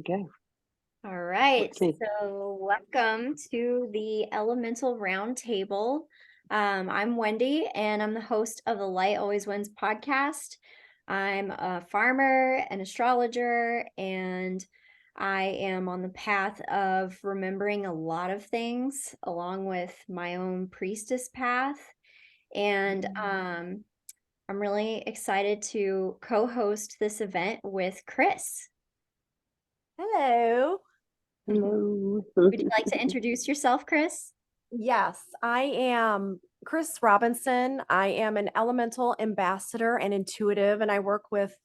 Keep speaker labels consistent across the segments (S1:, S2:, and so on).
S1: Okay.
S2: All right.
S1: Let's see.
S2: So, welcome to the Elemental Roundtable. I'm Wendy, and I'm the host of the Light Always Wins podcast. I'm a farmer, an astrologer, and I am on the path of remembering a lot of things along with my own priestess path. And I'm really excited to co host this event with Kris.
S3: Hello.
S1: Hello.
S2: Would you like to introduce yourself, Kris?
S3: Yes, I am Kris Robinson. I am an elemental ambassador and intuitive, and I work with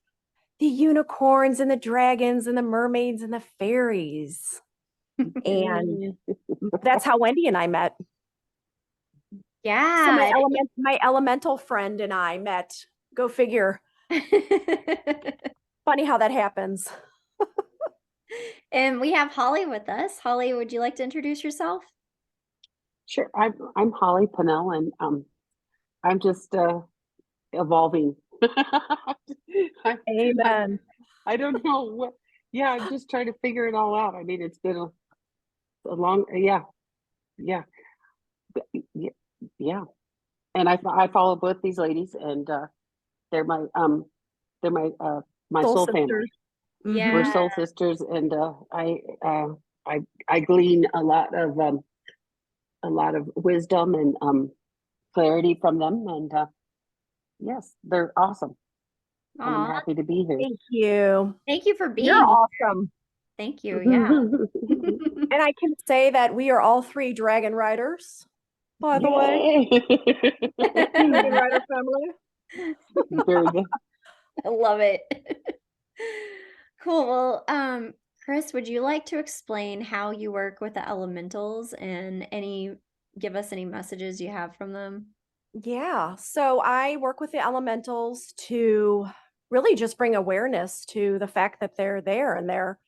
S3: the unicorns and the dragons and the mermaids and the fairies. And that's how Wendy and I met. So
S2: Yeah.
S3: my elemental friend and I met. Go figure. Funny how that happens.
S2: And we have Holly with us. Holly, would you like to introduce yourself?
S1: Sure. I'm Holly Pennell, and I'm just evolving. I, I
S3: Amen.
S1: I don't know what. Yeah, I'm just trying to figure it all out. I mean, it's been a long. Yeah, yeah, yeah. And I follow both these ladies, and they're my they're my
S3: Soul
S1: soul family.
S3: sisters.
S1: We're
S2: Yeah.
S1: soul sisters, and I glean a lot of wisdom and clarity from them, and yes, they're awesome. And I'm
S2: Aw,
S1: happy to be here.
S3: Thank you.
S2: thank you for
S3: You're
S2: being here.
S3: awesome.
S2: Thank you. Yeah.
S3: And I can say that we are all three dragon riders, by the way.
S1: Yay!
S3: Dragon rider family.
S1: Very good.
S2: I love it. Cool. Well, Kris, would you like to explain how you work with the elementals and give us any messages you have from them?
S3: Yeah. So I work with the elementals to really just bring awareness to the fact that they're there and they're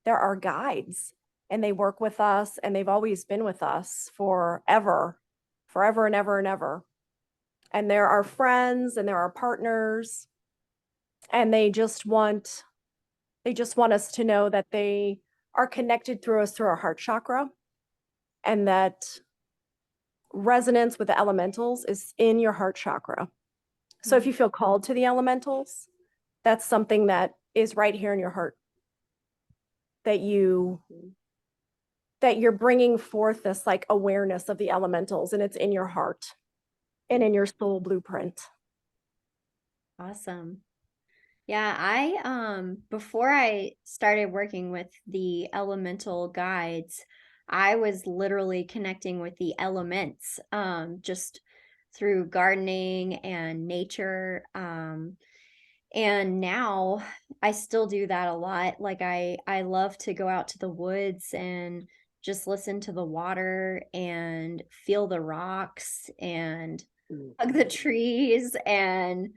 S3: our guides and they work with us and they've always been with us forever, forever and ever and ever. And they're our friends and they're our partners. And they just want us to know that they are connected through us through our heart chakra and that resonance with the elementals is in your heart chakra. So if you feel called to the elementals, that's something that is right here in your heart that you're bringing forth this like awareness of the elementals, and it's in your heart and in your soul blueprint.
S2: Awesome. Yeah, I before I started working with the elemental guides, I was literally connecting with the elements just through gardening and nature. And now I still do that a lot. Like I love to go out to the woods and just listen to the water and feel the rocks and hug the trees and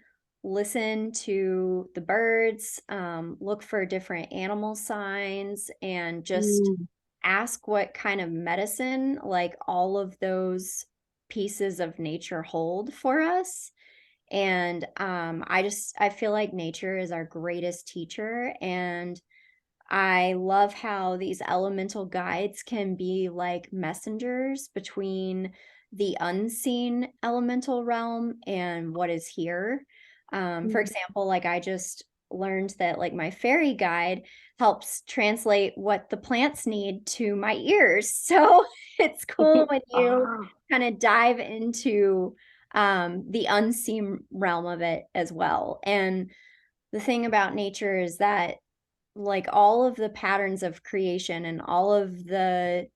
S2: listen to the birds, look for different animal signs, and just
S3: Mm.
S2: ask what kind of medicine like all of those pieces of nature hold for us. And I feel like nature is our greatest teacher, and I love how these elemental guides can be like messengers between the unseen elemental realm and what is here. For example, like I just learned that like my fairy guide helps translate what the plants need to my ears. So it's cool when you
S1: Ah,
S2: kind of dive into the unseen realm of it as well. And the thing about nature is that like all of the patterns of creation and all of the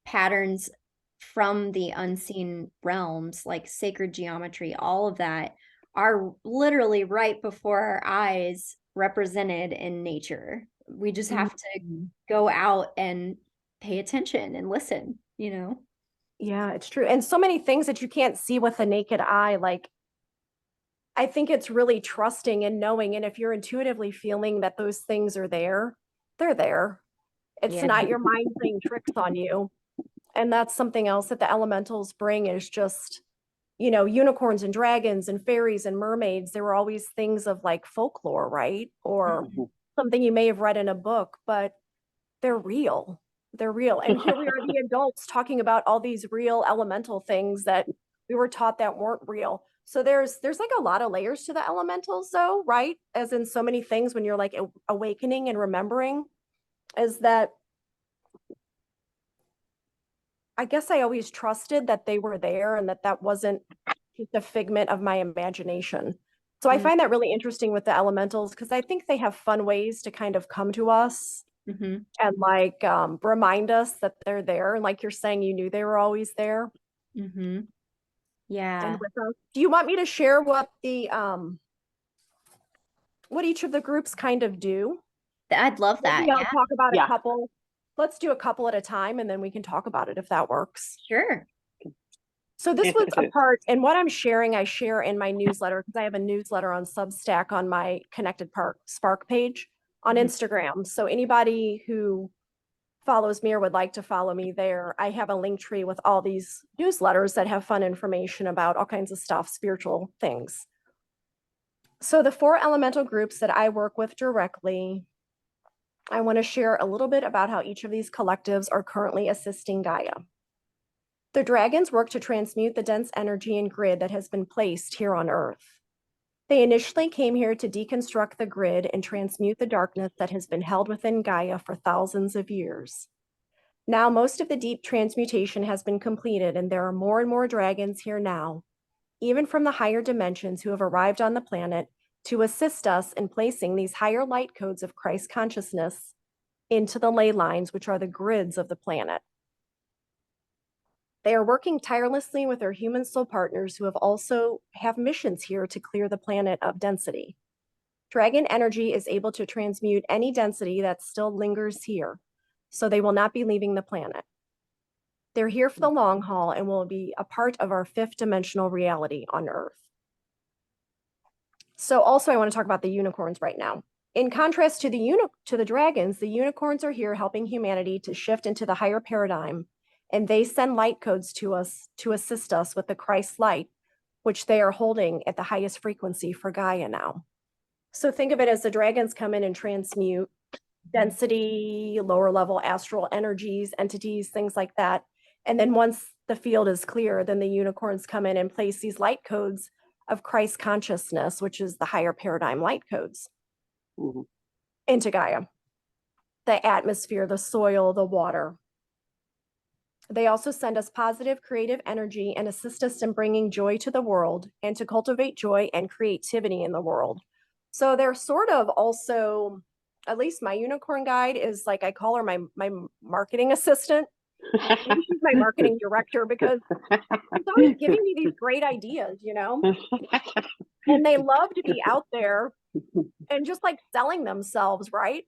S2: patterns from the unseen realms, like sacred geometry, all of that are literally right before our eyes represented in nature. We just have to
S3: Mhm.
S2: go out and pay attention and listen, you know?
S3: Yeah, it's true. And so many things that you can't see with the naked eye. Like, I think it's really trusting and knowing. And if you're intuitively feeling that those things are there, they're there. It's
S2: Yeah.
S3: not your mind playing tricks on you. And that's something else that the elementals bring is just, unicorns and dragons and fairies and mermaids. They were always things of like folklore, right? Or
S2: Mhm.
S3: something you may have read in a book. But they're real. They're real. And here we are, the adults, talking about all these real elemental things that we were taught that weren't real. So there's like a lot of layers to the elementals though, right? As in so many things when you're like awakening and remembering, is that I guess I always trusted that they were there and that wasn't just a figment of my imagination. So I find that really interesting with the elementals because I think they have fun ways to kind of come to us
S2: Mm-hmm.
S3: and like remind us that they're there. And like you're saying, you knew they were always there
S2: Mm-hmm.
S3: and
S2: Yeah.
S3: with us. Do you want me to share what what each of the groups kind of do?
S2: I'd love that.
S3: Maybe I'll
S2: Yeah,
S3: talk about a
S1: Yeah.
S3: couple. Let's do a couple at a time and then we can talk about it if that works.
S2: sure.
S3: So this was a part, and what I'm sharing, I share in my newsletter because I have a newsletter on Substack on my Connected Spark page on
S2: Mhm.
S3: Instagram. So anybody who follows me or would like to follow me there, I have a link tree with all these newsletters that have fun information about all kinds of stuff, spiritual things. So the 4 elemental groups that I work with directly, I want to share a little bit about how each of these collectives are currently assisting Gaia. The dragons work to transmute the dense energy and grid that has been placed here on Earth. They initially came here to deconstruct the grid and transmute the darkness that has been held within Gaia for thousands of years. Now, most of the deep transmutation has been completed, and there are more and more dragons here now, even from the higher dimensions who have arrived on the planet to assist us in placing these higher light codes of Christ consciousness into the ley lines, which are the grids of the planet. They are working tirelessly with their human soul partners who have also have missions here to clear the planet of density. Dragon energy is able to transmute any density that still lingers here, so they will not be leaving the planet. They're here for the long haul and will be a part of our 5th dimensional reality on Earth. So also I want to talk about the unicorns right now. In contrast to the dragons, the unicorns are here helping humanity to shift into the higher paradigm, and they send light codes to us to assist us with the Christ light, which they are holding at the highest frequency for Gaia now. So think of it as the dragons come in and transmute density, lower level astral energies, entities, things like that. And then once the field is clear, then the unicorns come in and place these light codes of Christ consciousness, which is the higher paradigm light codes, into Gaia, the atmosphere, the soil, the water. They also send us positive creative energy and assist us in bringing joy to the world and to cultivate joy and creativity in the world. So they're sort of also, at least my unicorn guide is like, I call her my marketing assistant. Maybe she's my marketing director because she's always giving me these great ideas, you know? And they love to be out there and just like selling themselves, right?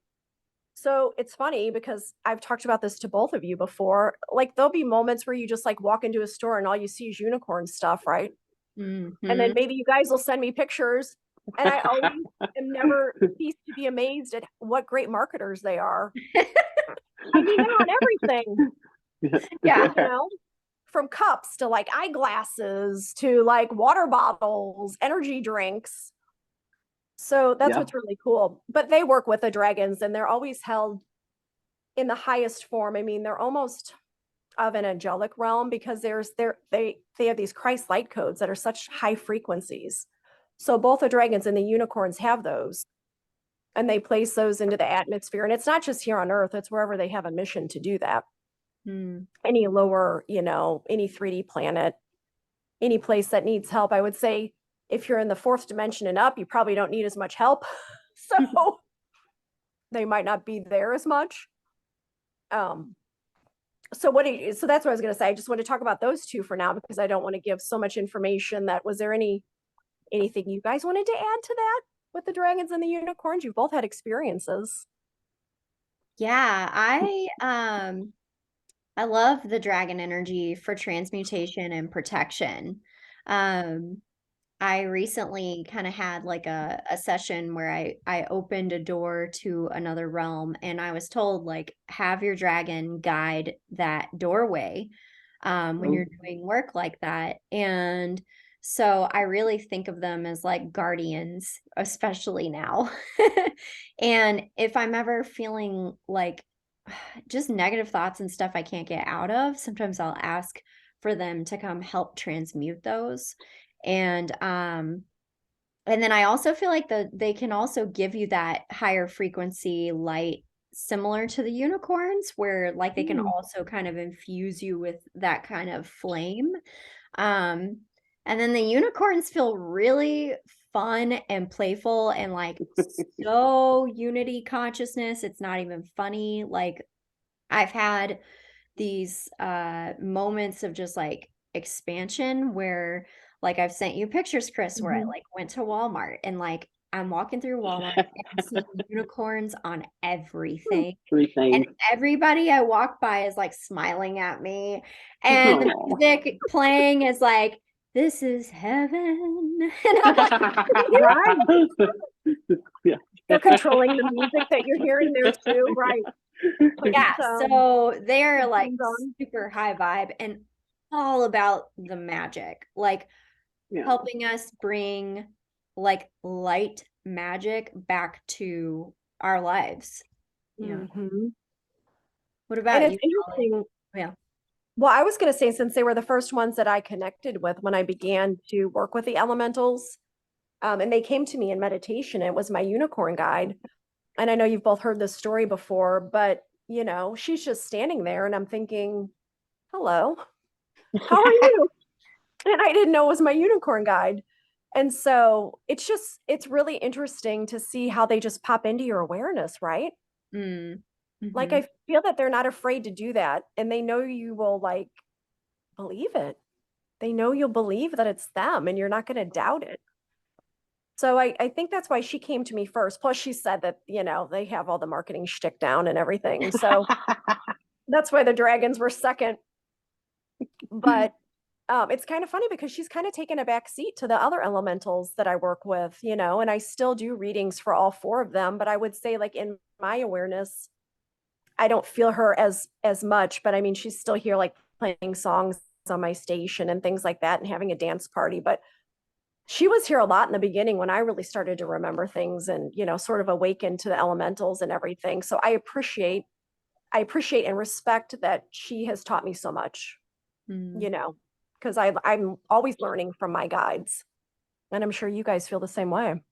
S3: So it's funny because I've talked about this to both of you before. Like there'll be moments where you just like walk into a store and all you see is unicorn stuff, right? And then maybe you guys will send me pictures. And I always am never ceased to be amazed at what great marketers they are. I mean, they're on everything.
S2: Yeah.
S3: You know, from cups to like eyeglasses to like water bottles, energy drinks. So that's what's really cool. But they work with the dragons and they're always held in the highest form. I mean, they're almost of an angelic realm because they have these Christ light codes that are such high frequencies. So both the dragons and the unicorns have those. And they place those into the atmosphere. And it's not just here on Earth, it's wherever they have a mission to do that. Any lower, you know, any 3D planet, any place that needs help. I would say if you're in the 4th dimension and up, you probably don't need as much help. So they might not be there as much. So that's what I was going to say. I just want to talk about those 2 for now because I don't want to give so much information. Was there anything you guys wanted to add to that with the dragons and the unicorns? You've both had experiences.
S2: Yeah, I love the dragon energy for transmutation and protection. I recently kind of had like a session where I opened a door to another realm and I was told like have your dragon guide that doorway when you're doing work like that. And so I really think of them as like guardians, especially now. And if I'm ever feeling like just negative thoughts and stuff I can't get out of, sometimes I'll ask for them to come help transmute those. And then I also feel like they can also give you that higher frequency light similar to the unicorns, where like they can also kind of infuse you with that kind of flame. Um, and then the unicorns feel really fun and playful and like so unity consciousness. It's not even funny. Like I've had these moments of just like expansion where like I've sent you pictures, Kris, where I like went to Walmart and like I'm walking through Walmart and I'm seeing unicorns on everything. And everybody I walk by is like smiling at me. And the
S1: Aw.
S2: music playing is like, this is heaven. And I'm like,
S3: Right.
S1: Yeah.
S3: They're controlling the music that you're hearing there too, right?
S2: yeah, so they're like
S3: headphones on.
S2: super high vibe and all about the magic, like
S1: Yeah.
S2: helping us bring like light magic back to our lives. Yeah.
S3: Mhm.
S2: What
S3: And
S2: about
S3: it's
S2: you, Holly?
S3: interesting.
S2: Yeah.
S3: Well, I was going to say, since they were the first ones that I connected with when I began to work with the elementals, and they came to me in meditation, it was my unicorn guide. And I know you've both heard this story before, but you know, she's just standing there and I'm thinking, hello, how are you? And I didn't know it was my unicorn guide. And so it's really interesting to see how they just pop into your awareness, right?
S2: Mm.
S3: Like
S2: Mhm.
S3: I feel that they're not afraid to do that. And they know you will like believe it. They know you'll believe that it's them and you're not going to doubt it. So I think that's why she came to me first. Plus, she said that, you know, they have all the marketing shtick down and everything. So that's why the dragons were second. But it's kind of funny because she's kind of taken a back seat to the other elementals that I work with, you know, and I still do readings for all four of them. But I would say, like, in my awareness, I don't feel her as much. But I mean, she's still here, like playing songs on my station and things like that and having a dance party. But she was here a lot in the beginning when I really started to remember things and, you know, sort of awaken to the elementals and everything. So I appreciate and respect that she has taught me so much,
S2: Mm.
S3: you know, because I'm always learning from my guides. And I'm sure you guys feel the same way.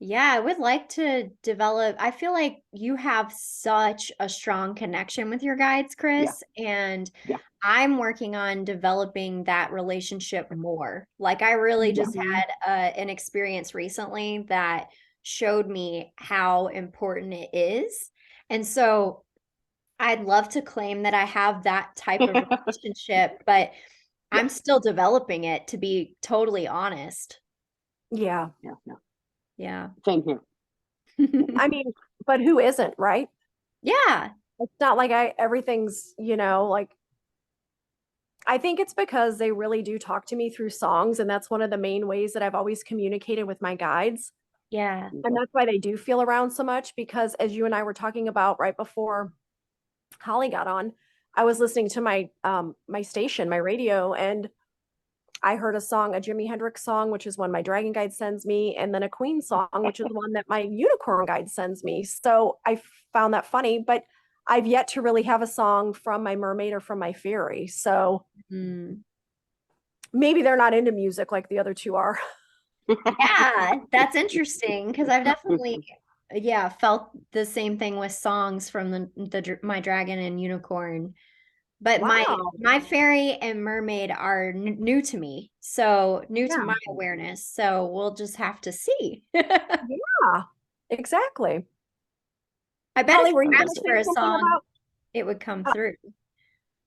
S2: Yeah, I would like to develop. I feel like you have such a strong connection with your guides,
S1: Yeah.
S2: Kris, and
S1: Yeah.
S2: I'm working on developing that relationship more. Like I really
S1: Yeah.
S2: just had an experience recently that showed me how important it is. And so I'd love to claim that I have that type of relationship, but
S1: Yeah.
S2: I'm still developing it, to be totally honest.
S3: Yeah.
S1: Yeah. Yeah.
S2: Yeah.
S1: Same here.
S3: I mean, but who isn't, right?
S2: Yeah.
S3: It's not like everything's, you know, like I think it's because they really do talk to me through songs. And that's one of the main ways that I've always communicated with my guides.
S2: Yeah.
S3: And that's why they do feel around so much because as you and I were talking about right before Holly got on, I was listening to my station, my radio, and I heard a song, a Jimi Hendrix song, which is one my dragon guide sends me, and then a Queen song, which is one that my unicorn guide sends me. So I found that funny, but I've yet to really have a song from my mermaid or from my fairy. So
S2: Mm.
S3: maybe they're not into music like the other two are.
S2: Yeah, that's interesting because I've definitely, yeah, felt the same thing with songs from my dragon and unicorn. But
S3: Wow.
S2: my fairy and mermaid are new to me, so new to
S3: Yeah.
S2: my awareness. So we'll just have to see.
S3: Yeah. Exactly.
S2: I bet
S3: Holly,
S2: if
S3: were
S2: you
S3: you going to
S2: asked for
S3: say
S2: a
S3: something
S2: song,
S3: about
S2: it would come
S3: uh,
S2: through.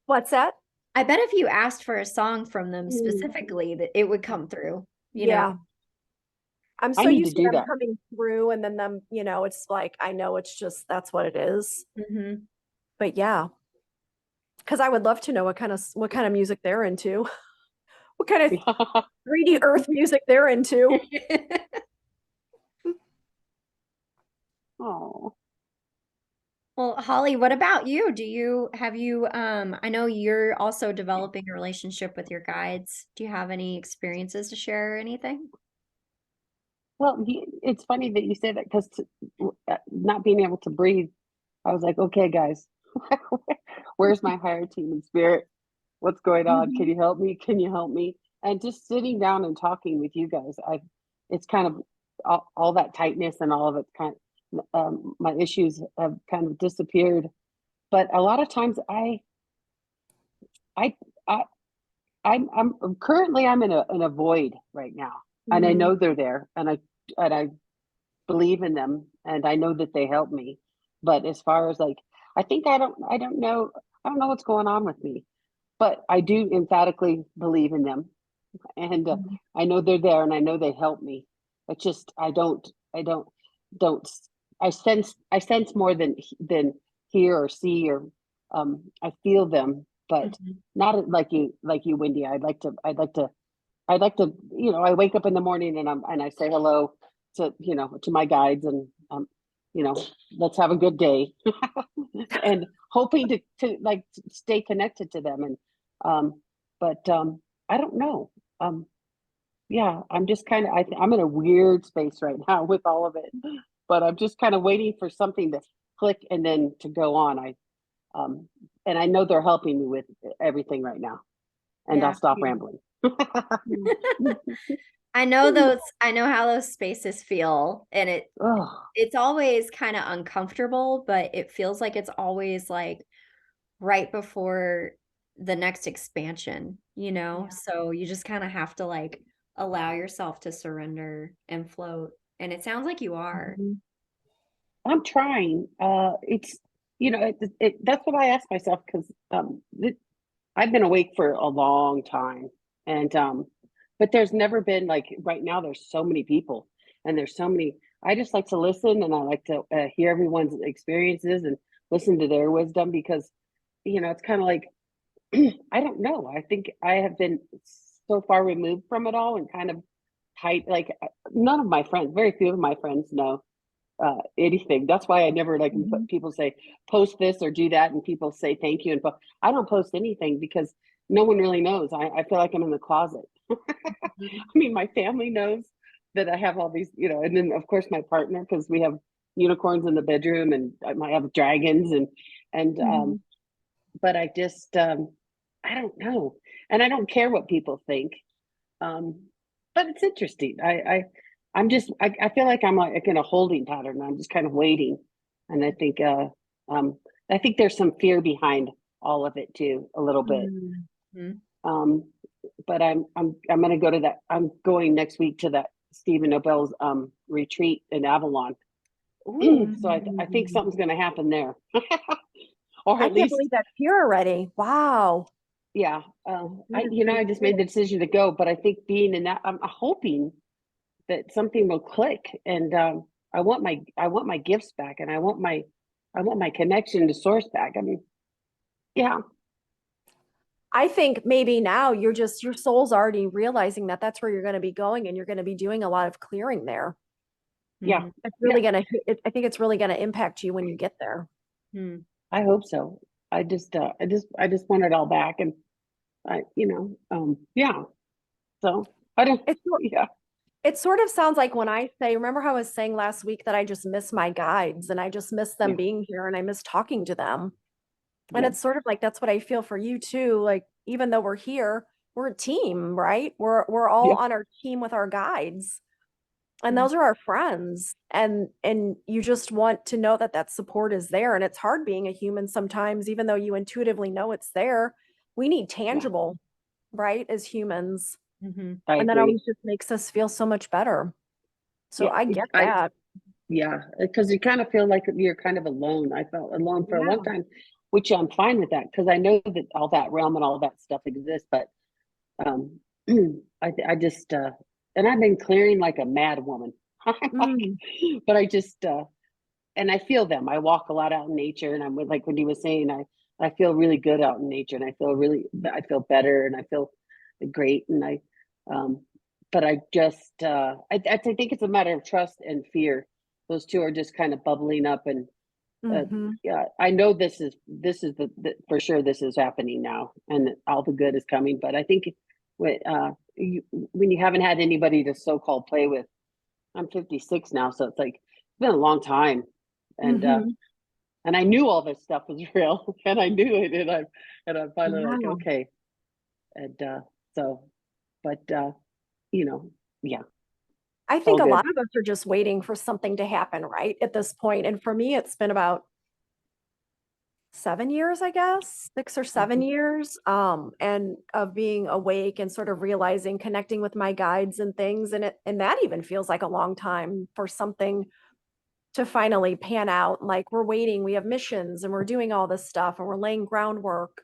S3: what's that?
S2: I bet if you asked for a song from them
S3: Mm,
S2: specifically, that it would come through, you know?
S3: yeah. I'm
S1: I
S3: so
S1: need to
S3: used to
S1: do
S3: them
S1: that.
S3: coming through and then them, you know, it's like I know it's just that's what it is.
S2: Mm-hmm.
S3: But yeah, because I would love to know what kind of music they're into. What kind of 3D Earth music they're into.
S1: Oh.
S2: Well, Holly, what about you? Have you I know you're also developing a relationship with your guides. Do you have any experiences to share or anything?
S1: Well, it's funny that you say that because not being able to breathe I was like, okay, guys, where's my higher team in spirit? What's going on? Can
S3: Mhm.
S1: you help me? Can you help me? And just sitting down and talking with you guys, it's kind of all that tightness and all of it's kind of, my issues have kind of disappeared. But a lot of times I, I, I'm currently I'm in a void right now, and I
S3: Mhm.
S1: know they're there, and I believe in them, and I know that they help me. But as far as like, I don't know what's going on with me, but I do emphatically believe in them, and
S3: Mhm.
S1: I know they're there, and I know they help me. It's just don't I sense more than hear or see or I feel them, but
S2: Mhm.
S1: not like you, Wendy. I'd like to, I wake up in the morning and I say hello to, to my guides and, you know, let's have a good day and hoping to like stay connected to them. And, but, I don't know. Um, yeah, I'm just kind of, I'm in a weird space right now with all of it, but I'm just kind of waiting for something to click and then to go on. Um, and I know they're helping me with everything right now, and I'll
S2: Yeah.
S1: stop rambling.
S2: I know how those spaces feel, and
S1: Oh,
S2: it's always kind of uncomfortable, but it feels like it's always like right before the next expansion, you know?
S3: Yeah.
S2: So you just kind of have to like allow yourself to surrender and float. And it sounds like you are.
S3: Mhm.
S1: I'm trying. It's that's what I ask myself because I've been awake for a long time, and but there's never been like right now. There's so many people, and there's so many. I just like to listen, and I like to hear everyone's experiences and listen to their wisdom because it's kind of like I don't know. I think I have been so far removed from it all and kind of tight. Like none of my friends, very few of my friends know anything. That's why I never like when
S3: Mhm.
S1: people say post this or do that, and people say thank you, and I don't post anything because no one really knows. I feel like I'm in the closet. I
S2: Mhm.
S1: mean, my family knows that I have all these, and then of course my partner because we have unicorns in the bedroom and I have dragons and
S3: Mhm.
S1: but I don't know, and I don't care what people think. Um, but it's interesting. I feel like I'm like in a holding pattern. I'm just kind of waiting, and um, I think there's some fear behind all of it too, a little bit.
S2: Mhm.
S1: Um, but I'm going to go to that. I'm going next week to that Stephen Nobel's retreat in Avalon. So I think
S3: Mhm.
S1: something's going to happen there, or
S3: I
S1: at
S3: can't
S1: least
S3: believe that's here already. Wow.
S1: yeah.
S3: That is so
S1: I just made
S3: cool.
S1: the decision to go, but I think being in that, I'm hoping that something will click, and I want my gifts back, and I want my connection to source back. I mean, yeah,
S3: I think maybe now your soul's already realizing that that's where you're going to be going and you're going to be doing a lot of clearing there.
S1: yeah,
S2: Mhm.
S3: It's
S1: yeah.
S3: really going to, I think it's really going to impact you when you get there.
S2: Mhm.
S1: I hope so. I just want it all back, and yeah. So I don't,
S3: It's,
S1: yeah,
S3: it sort of sounds like when I say, remember how I was saying last week that I just miss my guides and I just miss them
S1: yeah,
S3: being here and I miss talking to them. And
S1: yeah,
S3: it's sort of like that's what I feel for you too. Like even though we're here, we're a team, right? We're all
S1: yeah,
S3: on our team with our guides. And
S2: Mhm.
S3: those are our friends. And you just want to know that that support is there, and it's hard being a human sometimes even though you intuitively know it's there. We need
S1: yeah.
S3: tangible, right, as humans.
S2: Mhm.
S1: I
S3: And that
S1: agree.
S3: always just makes us feel so much better. So
S1: Yeah,
S3: I get that.
S1: yeah, because you kind of feel like you're kind of alone. I felt alone for a long
S3: Yeah.
S1: time, which I'm fine with that because I know that all that realm and all that stuff exists. But um, I just and I've been clearing like a mad woman. I'm like,
S3: Mm,
S1: but I just and I feel them. I walk a lot out in nature, and I'm with like when he was saying, I feel really good out in nature, and I feel better, and I feel great, and um, but I just I think it's a matter of trust and fear. Those two are just kind of bubbling up, and
S3: mhm.
S1: yeah, I know this is for sure this is happening now, and all the good is coming. But I think when you haven't had anybody to so-called play with, I'm 56 now, so it's like it's been a long time, and
S3: Mhm.
S1: And I knew all this stuff was real, and I knew it, and I'm finally like,
S3: Yeah.
S1: okay. And so, but you know, yeah,
S3: I
S1: all
S3: think a
S1: good.
S3: lot of us are just waiting for something to happen, right? At this point. And for me, it's been about 7 years, I guess, 6 or 7 years, and of being awake and sort of realizing, connecting with my guides and things. And that even feels like a long time for something to finally pan out. Like we're waiting, we have missions and we're doing all this stuff and we're laying groundwork.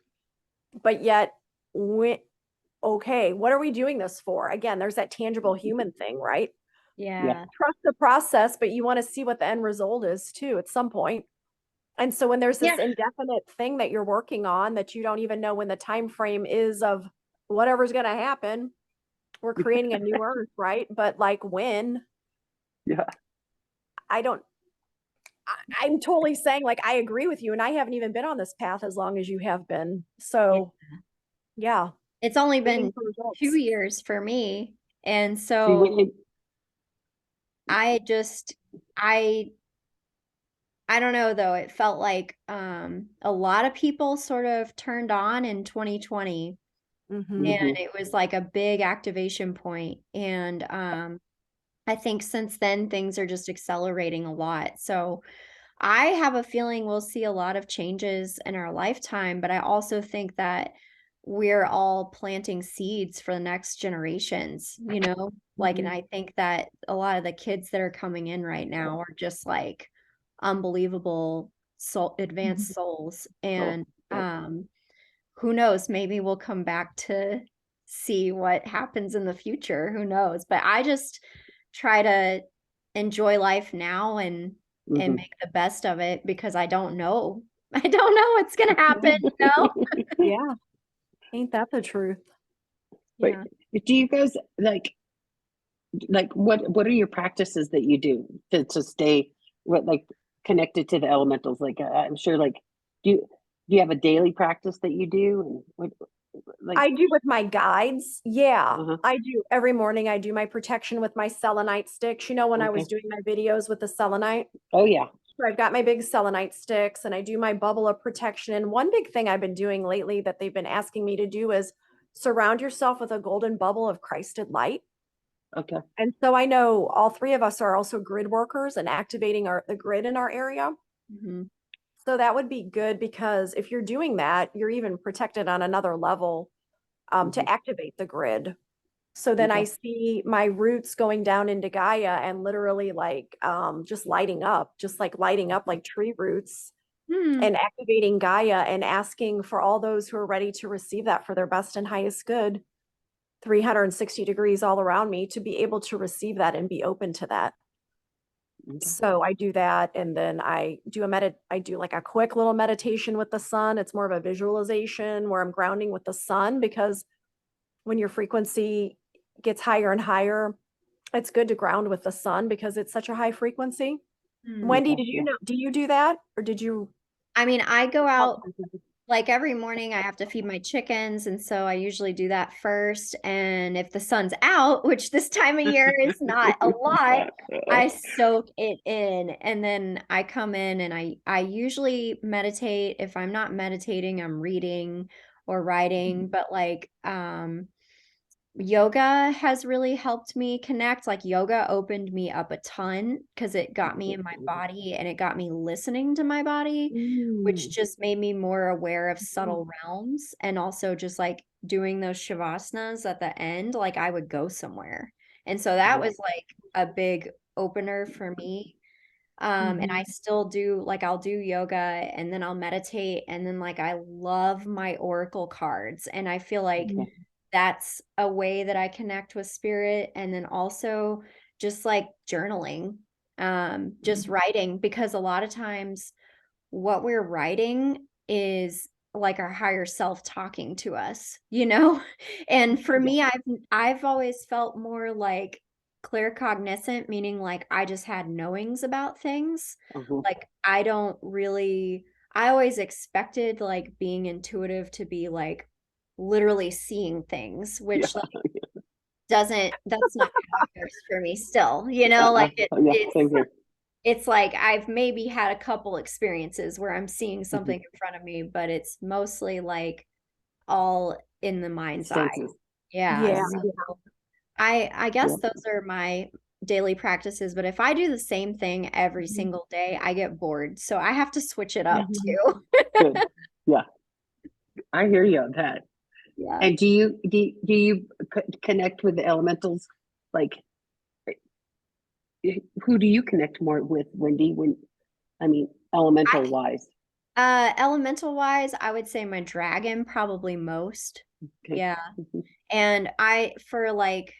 S3: But yet, we, okay, what are we doing this for? Again, there's that tangible human thing, right?
S2: Yeah.
S3: Trust the process, but you want to see what the end result is too at some point. And so when there's this
S1: Yeah.
S3: indefinite thing that you're working on that you don't even know when the time frame is of whatever's going to happen, we're creating a new earth, right? But like when,
S1: Yeah.
S3: I don't I'm totally saying like I agree with you and I haven't even been on this path as long as you have been.
S2: Yeah.
S3: So, yeah,
S2: It's only
S3: waiting
S2: been
S3: for
S2: 2
S3: results.
S2: years for me. And
S1: See,
S2: so I just I I don't know though. It felt like a lot of people sort of turned on in 2020, and
S3: Mhm.
S1: mhm.
S2: it was like a big activation point. And I think since then things are just accelerating a lot. So I have a feeling we'll see a lot of changes in our lifetime, but I also think that we're all planting seeds for the next generations, you know? Like, and
S3: Mhm.
S2: I think that a lot of the kids that are coming in right now are just like unbelievable soul, advanced souls.
S1: So,
S2: And
S1: yeah.
S2: who knows, maybe we'll come back to see what happens in the future. Who knows? But I just try to enjoy life now and
S1: Mhm.
S2: make the best of it because I don't know. I don't know what's gonna happen, you know?
S3: Yeah, ain't that the truth?
S1: But
S2: Yeah.
S1: do you guys like what are your practices that you do to stay what like connected to the elementals? Like I'm sure like do you have a daily practice that you do and what like
S3: I do with my guides. Yeah,
S1: uh-huh.
S3: I do. Every morning I do my protection with my selenite sticks. You know, when I was
S1: Okay.
S3: doing my videos with the selenite,
S1: Oh yeah.
S3: so I've got my big selenite sticks and I do my bubble of protection. And one big thing I've been doing lately that they've been asking me to do is surround yourself with a golden bubble of Christed light.
S1: Okay.
S3: And so I know all three of us are also grid workers and activating the grid in our area.
S2: Mhm.
S3: So that would be good because if you're doing that, you're even protected on another level
S1: Mhm.
S3: to activate the grid. So then I
S1: Okay.
S3: see my roots going down into Gaia and literally like just lighting up like tree roots
S2: Hmm.
S3: and activating Gaia and asking for all those who are ready to receive that for their best and highest good, 360 degrees all around me to be able to receive that and be open to that.
S1: Okay.
S3: So I do that and then I do like a quick little meditation with the sun. It's more of a visualization where I'm grounding with the sun because when your frequency gets higher and higher, it's good to ground with the sun because it's such a high frequency.
S2: Hmm.
S3: Wendy,
S1: Okay. Yeah.
S3: do you do that or did you?
S2: I mean, I go out like every morning I have to feed my chickens, and so I usually do that first. And if the sun's out, which this time of year is not a lot, I soak it in. And then I come in and I usually meditate. If I'm not meditating, I'm reading or writing, but like yoga has really helped me connect. Like yoga opened me up a ton because it got me in my body and it got me listening to my body, which
S3: Mm.
S2: just made me more aware of subtle realms. And also just like doing those shavasnas at the end, like I would go somewhere. And so that
S1: Yeah.
S2: was like a big opener for me. And I
S3: Mhm.
S2: still do like I'll do yoga and then I'll meditate and then like I love my oracle cards and I feel like
S1: Okay.
S2: that's a way that I connect with spirit. And then also just like journaling, just writing, because a lot of times what we're writing is like our higher self talking to us, you know? And for
S1: Yeah.
S2: me, I've always felt more like claircognizant, meaning like I just had knowings about things.
S1: Uh-huh.
S2: Like I don't really I always expected like being intuitive to be like literally seeing things,
S1: Yeah.
S2: which like doesn't that's not how it works for me still, you know, like
S1: Yeah.
S2: it's
S1: Same here.
S2: it's like I've maybe had a couple experiences where I'm seeing something
S1: Mhm.
S2: in front of me, but it's mostly like all in the mind's eye.
S1: Senses.
S2: Yeah.
S3: Yeah.
S2: So I guess
S1: Yeah.
S2: those are my daily practices, but if I do the same thing every
S3: Mhm.
S2: single day, I get bored. So I have to switch it up
S3: Mhm.
S2: too.
S1: Good. Yeah. I hear you on that.
S2: Yeah.
S1: And do you connect with the elementals? Like, who do you connect more with, Wendy? When I mean, elemental
S2: I
S1: wise.
S2: elemental wise, I would say my dragon probably most.
S1: Okay.
S2: Yeah.
S1: Mhm.
S2: And I for like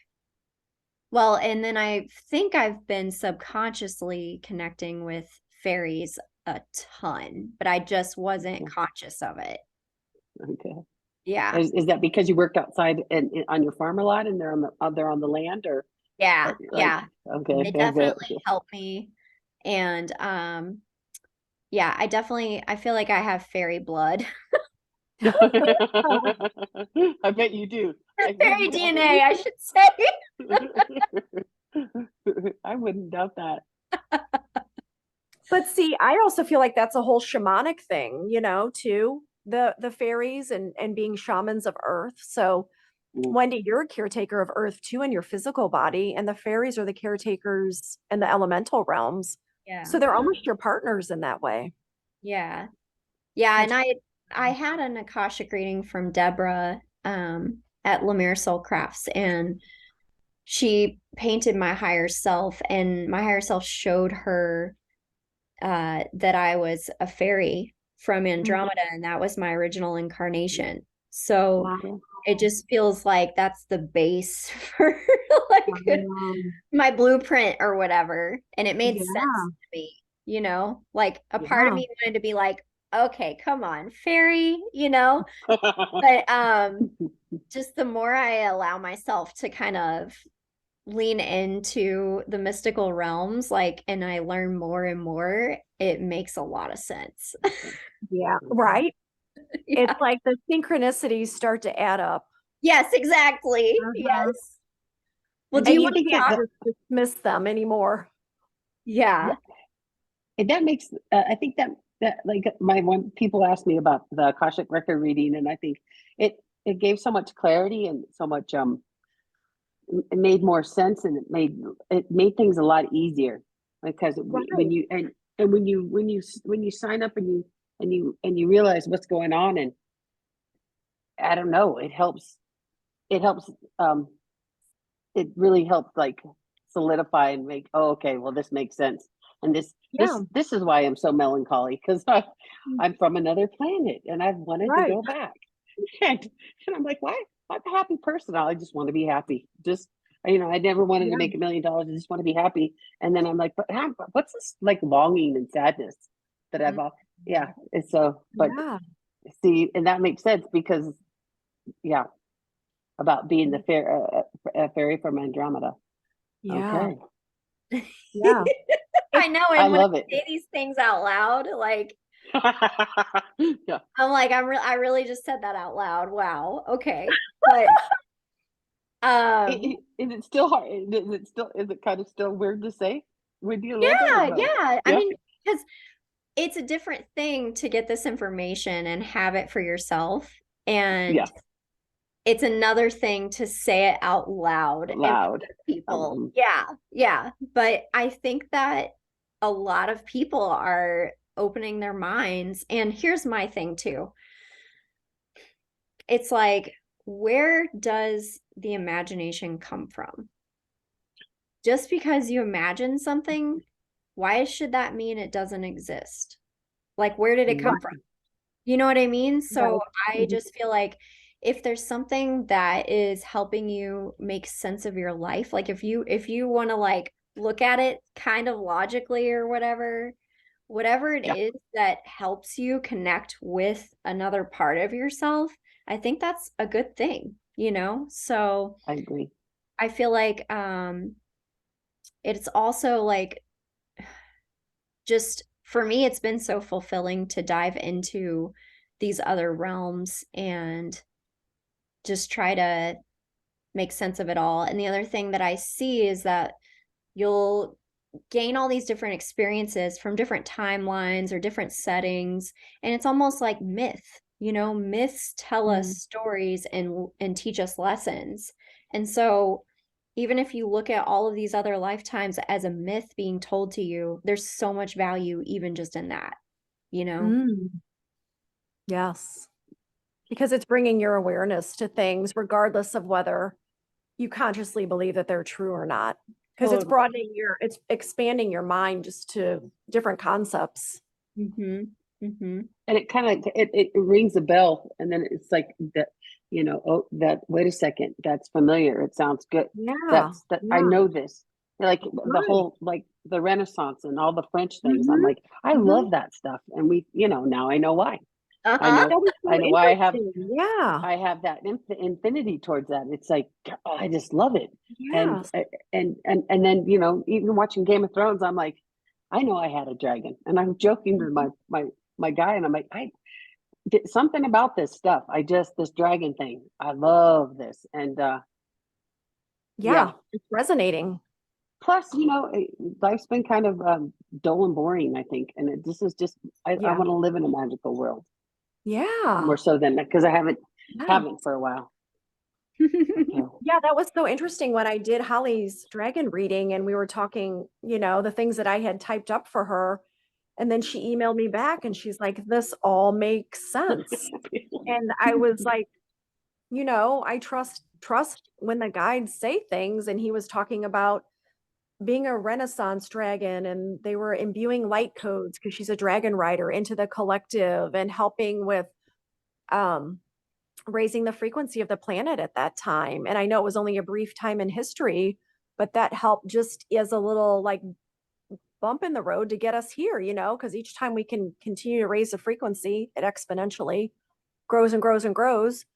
S2: well, and then I think I've been subconsciously connecting with fairies a ton, but I just wasn't
S1: Okay.
S2: conscious of it.
S1: Okay.
S2: Yeah.
S1: Is that because you worked outside and on your farm a lot, and they're on the land, or
S2: Yeah.
S1: like
S2: Yeah.
S1: okay,
S2: It
S1: okay.
S2: definitely helped me. And yeah, I feel like I have fairy blood.
S1: I bet you do. I
S2: Fairy
S1: wouldn't doubt
S2: DNA,
S1: it.
S2: I should say.
S1: I wouldn't doubt that.
S3: But see, I also feel like that's a whole shamanic thing, you know, too. The fairies and being shamans of earth. So
S1: Mm.
S3: Wendy, you're a caretaker of earth too in your physical body, and the fairies are the caretakers in the elemental realms.
S2: Yeah.
S3: So they're almost your partners in that way.
S2: Yeah. Yeah, and
S3: That's
S2: I had an Akashic reading from Deborah at Lemire Soul Crafts, and she painted my higher self, and my higher self showed her that I was a fairy from
S3: Mhm.
S2: Andromeda, and that was my original incarnation. So
S3: Wow.
S2: it just feels like that's the base for like
S3: Um,
S2: my blueprint or whatever. And it made sense
S3: yeah,
S2: to me, like a part of
S3: yeah,
S2: me wanted to be like, okay, come on, fairy, But just the more I allow myself to kind of lean into the mystical realms, like, and I learn more and more, it makes a lot of sense.
S3: yeah. Right. It's
S2: Yeah.
S3: like the synchronicities start to add up.
S2: Yes, exactly.
S3: Uh-huh.
S2: Yes. Well,
S1: And
S2: do
S1: don't
S2: you
S3: And
S1: you
S3: you
S2: want
S1: think
S2: to
S3: can't
S2: talk?
S3: just dismiss them anymore.
S1: yeah,
S2: Yeah.
S1: and that makes I think that like my one people ask me about the Akashic record reading, and I think it gave so much clarity and so much it made more sense, and it made things a lot easier because when
S3: Right.
S1: you and when you sign up and you realize what's going on, and I don't know, it helps um it really helps like solidify and make, oh, okay, well, this makes sense, and this
S3: Yeah.
S1: this this is why I'm so melancholy, because I'm from another planet and I've wanted to
S3: Right.
S1: go back. And I'm like, why? I'm a happy person. I just want to be happy. Just I never wanted to
S3: Yeah.
S1: make $1 million. I just want to be happy. And then I'm like, but what's this like longing and sadness that
S2: Mhm.
S1: yeah. It's so, but
S3: Yeah.
S1: see, and that makes sense because yeah, about being the fairy from Andromeda.
S3: Yeah.
S1: Okay,
S3: Yeah.
S2: I know,
S1: I
S2: and when
S1: love
S2: I
S1: it.
S2: say these things out loud, like
S1: Yeah.
S2: I'm like I really just said that out loud. Wow. Okay. But
S1: Is it still hard? Is it kind of still weird to say? Would you a little bit or
S2: yeah,
S1: no?
S2: yeah. I
S1: Yeah.
S2: mean, because it's a different thing to get this information and have it for yourself. And
S1: Yes.
S2: it's another thing to say it out loud in front
S1: Loud.
S2: of people.
S1: Um,
S2: Yeah, yeah. But I think that a lot of people are opening their minds. And here's my thing too. It's like, where does the imagination come from? Just because you imagine something, why should that mean it doesn't exist? Like, where did it come from?
S1: right.
S2: You know what I mean?
S3: Right.
S2: So I
S3: Mhm.
S2: just feel like if there's something that is helping you make sense of your life, like if you want to like look at it kind of logically or whatever it
S1: Yeah,
S2: is that helps you connect with another part of yourself, I think that's a good thing. So
S1: I agree.
S2: I feel like it's also like just for me, it's been so fulfilling to dive into these other realms and just try to make sense of it all. And the other thing that I see is that you'll gain all these different experiences from different timelines or different settings, and it's almost like myth. Myths tell us stories and teach us lessons. And so even if you look at all of these other lifetimes as a myth being told to you, there's so much value even just in that, you know?
S3: Mm, yes. Because it's bringing your awareness to things, regardless of whether you consciously believe that they're true or not. Because it's
S2: Totally.
S3: it's expanding your mind just to different concepts.
S2: Mm-hmm. Mm-hmm.
S1: And it kind of it rings a bell, and then it's like that, oh, that, wait a second, that's familiar, it sounds good,
S3: Yeah.
S1: I
S3: Yeah.
S1: know this. Like the
S3: Right.
S1: whole, like the Renaissance and all the French things, I'm
S3: Mm-hmm.
S1: like, I
S3: Mm-hmm.
S1: love that stuff. And now I know why. I
S2: Uh-huh.
S1: know
S3: That was
S1: I
S3: so
S1: know why
S3: interesting. Yeah.
S1: I have that infinity towards that. It's like, oh, I just love it. And
S3: Yes.
S1: and then, even watching Game of Thrones, I'm like, I know I had a dragon. And I'm joking with
S3: Mhm.
S1: my guy, and I'm like, I did something about this stuff. This dragon thing. I love this. And yeah.
S3: Yeah. It's resonating.
S1: Plus, life's been kind of dull and boring, I think. And this is just, I
S3: Yeah.
S1: want to live in a magical world
S3: Yeah.
S1: more so than that, because I
S3: Yeah.
S1: haven't for a while. So,
S3: Yeah, that was so interesting when I did Holly's dragon reading and we were talking, the things that I had typed up for her. And then she emailed me back and she's like, this all makes sense. And I was like, I trust when the guides say things. And he was talking about being a Renaissance dragon and they were imbuing light codes because she's a dragon rider into the collective and helping with um raising the frequency of the planet at that time. And I know it was only a brief time in history, but that helped just as a little like bump in the road to get us here, because each time we can continue to raise the frequency, it exponentially grows and grows and grows.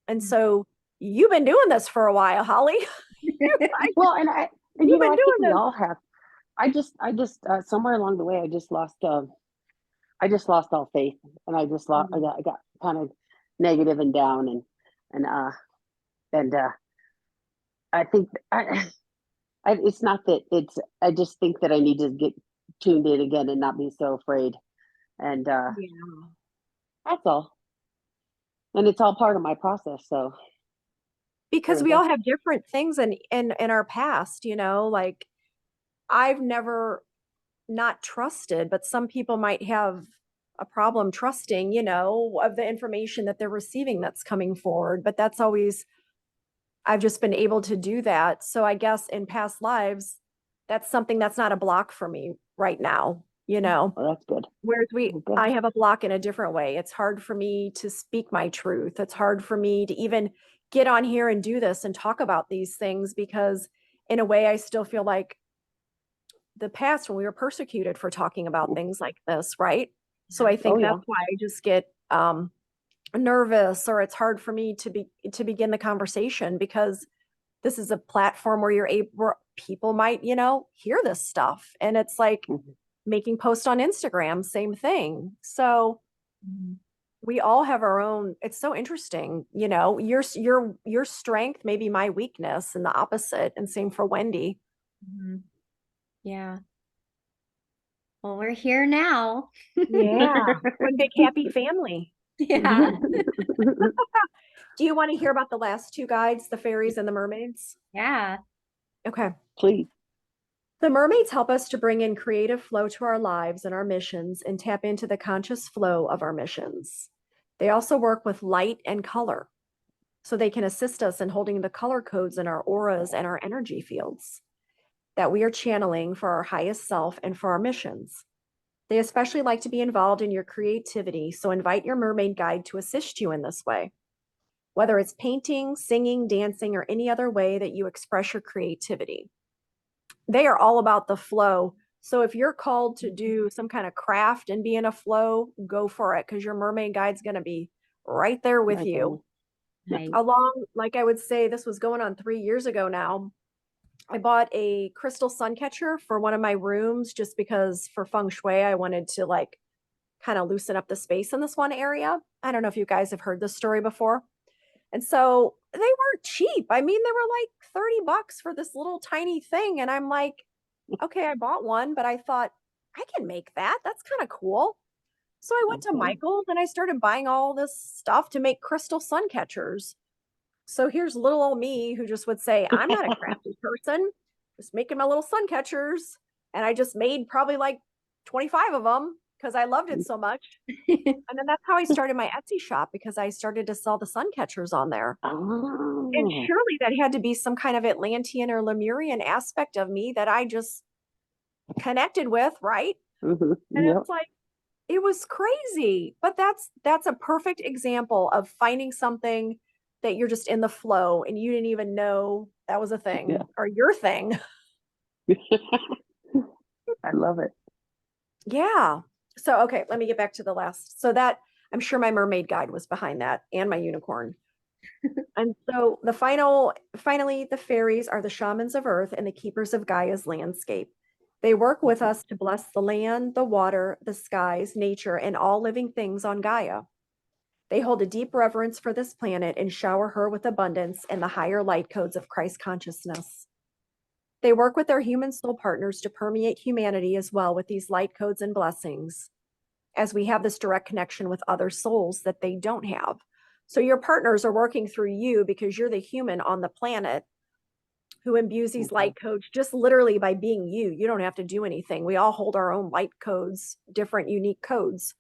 S3: And so you've been doing this for a while, Holly.
S1: well,
S3: You've been
S1: I think
S3: doing
S1: we
S3: this.
S1: all have. I just somewhere along the way, I just lost all faith, and
S3: Mhm.
S1: I got kind of negative and down, and and I think it's not that it's, I just think that I need to get tuned in again and not be so afraid, and
S3: Yeah.
S1: that's all. And it's all part of my process. So there
S3: Because
S1: we
S3: we all
S1: go.
S3: have different things in our past, like I've never not trusted, but some people might have a problem trusting, of the information that they're receiving that's coming forward. But that's always, I've just been able to do that. So I guess in past lives, that's something that's not a block for me right now.
S1: Well, that's good.
S3: Whereas
S1: Good.
S3: I have a block in a different way. It's hard for me to speak my truth. It's hard for me to even get on here and do this and talk about these things because in a way I still feel like the past when we were persecuted for talking about things like this, right? So I
S1: Oh
S3: think
S1: yeah.
S3: that's why I just get nervous or it's hard for me to begin the conversation because this is a platform where where people might, hear this stuff. And it's like
S1: Mhm.
S3: making posts on Instagram, same thing. So
S2: Mhm.
S3: we all have our own, it's so interesting, your strength may be my weakness and the opposite. And same for Wendy.
S2: Mhm. Yeah. Well, we're here now.
S3: Yeah. One big happy family.
S2: Yeah.
S3: Do you want to hear about the last two guides, the fairies and the mermaids?
S2: Yeah.
S3: Okay.
S1: Please.
S3: The mermaids help us to bring in creative flow to our lives and our missions and tap into the conscious flow of our missions. They also work with light and color, so they can assist us in holding the color codes in our auras and our energy fields that we are channeling for our highest self and for our missions. They especially like to be involved in your creativity, so invite your mermaid guide to assist you in this way. Whether it's painting, singing, dancing, or any other way that you express your creativity. They are all about the flow. So if you're called to do some kind of craft and be in a flow, go for it because your mermaid guide's going to be right there with
S1: Right there.
S3: you.
S2: Nice.
S3: Along, like I would say, this was going on 3 years ago now. I bought a crystal sun catcher for one of my rooms just because for feng shui, I wanted to like kind of loosen up the space in this one area. I don't know if you guys have heard this story before. And so they weren't cheap. I mean, they were like $30 for this little tiny thing. And I'm like, okay, I bought one, but I thought I can make that. That's kind of cool. So I went to
S1: Okay.
S3: Michael's and I started buying all this stuff to make crystal sun catchers. So here's little old me who just would say, I'm not a crafty person, just making my little sun catchers. And I just made probably like 25 of them because I loved it so much. And then that's how I started my Etsy shop, because I started to sell the sun catchers on there. And
S1: Oh.
S3: surely that had to be some kind of Atlantean or Lemurian aspect of me that I just connected with, right?
S1: Mhm.
S3: And
S1: Yep.
S3: it's like, it was crazy. But that's a perfect example of finding something that you're just in the flow and you didn't even know that was a thing
S1: Yeah.
S3: or your thing.
S1: I love it.
S3: Yeah. So okay, let me get back to the last. So that, I'm sure my mermaid guide was behind that, and my unicorn. And so finally, the fairies are the shamans of earth and the keepers of Gaia's landscape. They work with us to bless the land, the water, the skies, nature, and all living things on Gaia. They hold a deep reverence for this planet and shower her with abundance and the higher light codes of Christ consciousness. They work with their human soul partners to permeate humanity as well with these light codes and blessings, as we have this direct connection with other souls that they don't have. So your partners are working through you because you're the human on the planet who imbues these light codes just literally by being you. You don't have to do anything. We all hold our own light codes, different unique codes.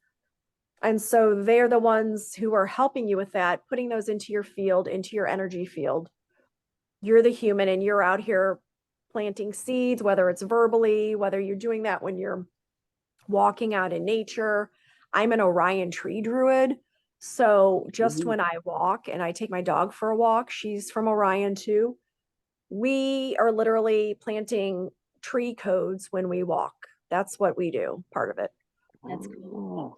S3: And so they're the ones who are helping you with that, putting those into your field, into your energy field. You're the human and you're out here planting seeds, whether it's verbally, whether you're doing that when you're walking out in nature. I'm an Orion tree druid. So just
S1: Mhm.
S3: when I walk and I take my dog for a walk, she's from Orion too. We are literally planting tree codes when we walk. That's what we do, part of it.
S2: That's cool.
S1: Oh.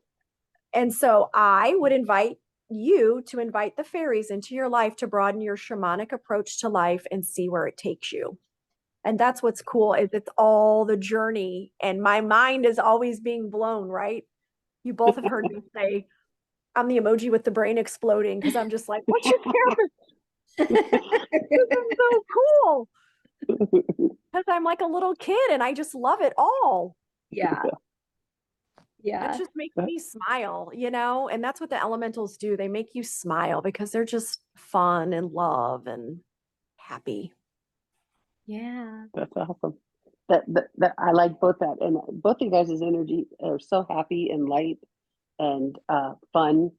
S3: And so I would invite you to invite the fairies into your life to broaden your shamanic approach to life and see where it takes you. And that's what's cool, is it's all the journey. And my mind is always being blown, right? You both have heard me say, I'm the emoji with the brain exploding, because I'm just like, what's your character? This is so cool. Because I'm like a little kid and I just love it all.
S2: Yeah.
S3: It
S2: Yeah.
S3: just makes me smile, you know? And that's what the elementals do. They make you smile because they're just fun and love and happy.
S2: Yeah.
S1: That's awesome. That I like both that, and both you guys' energy are so happy and light and fun,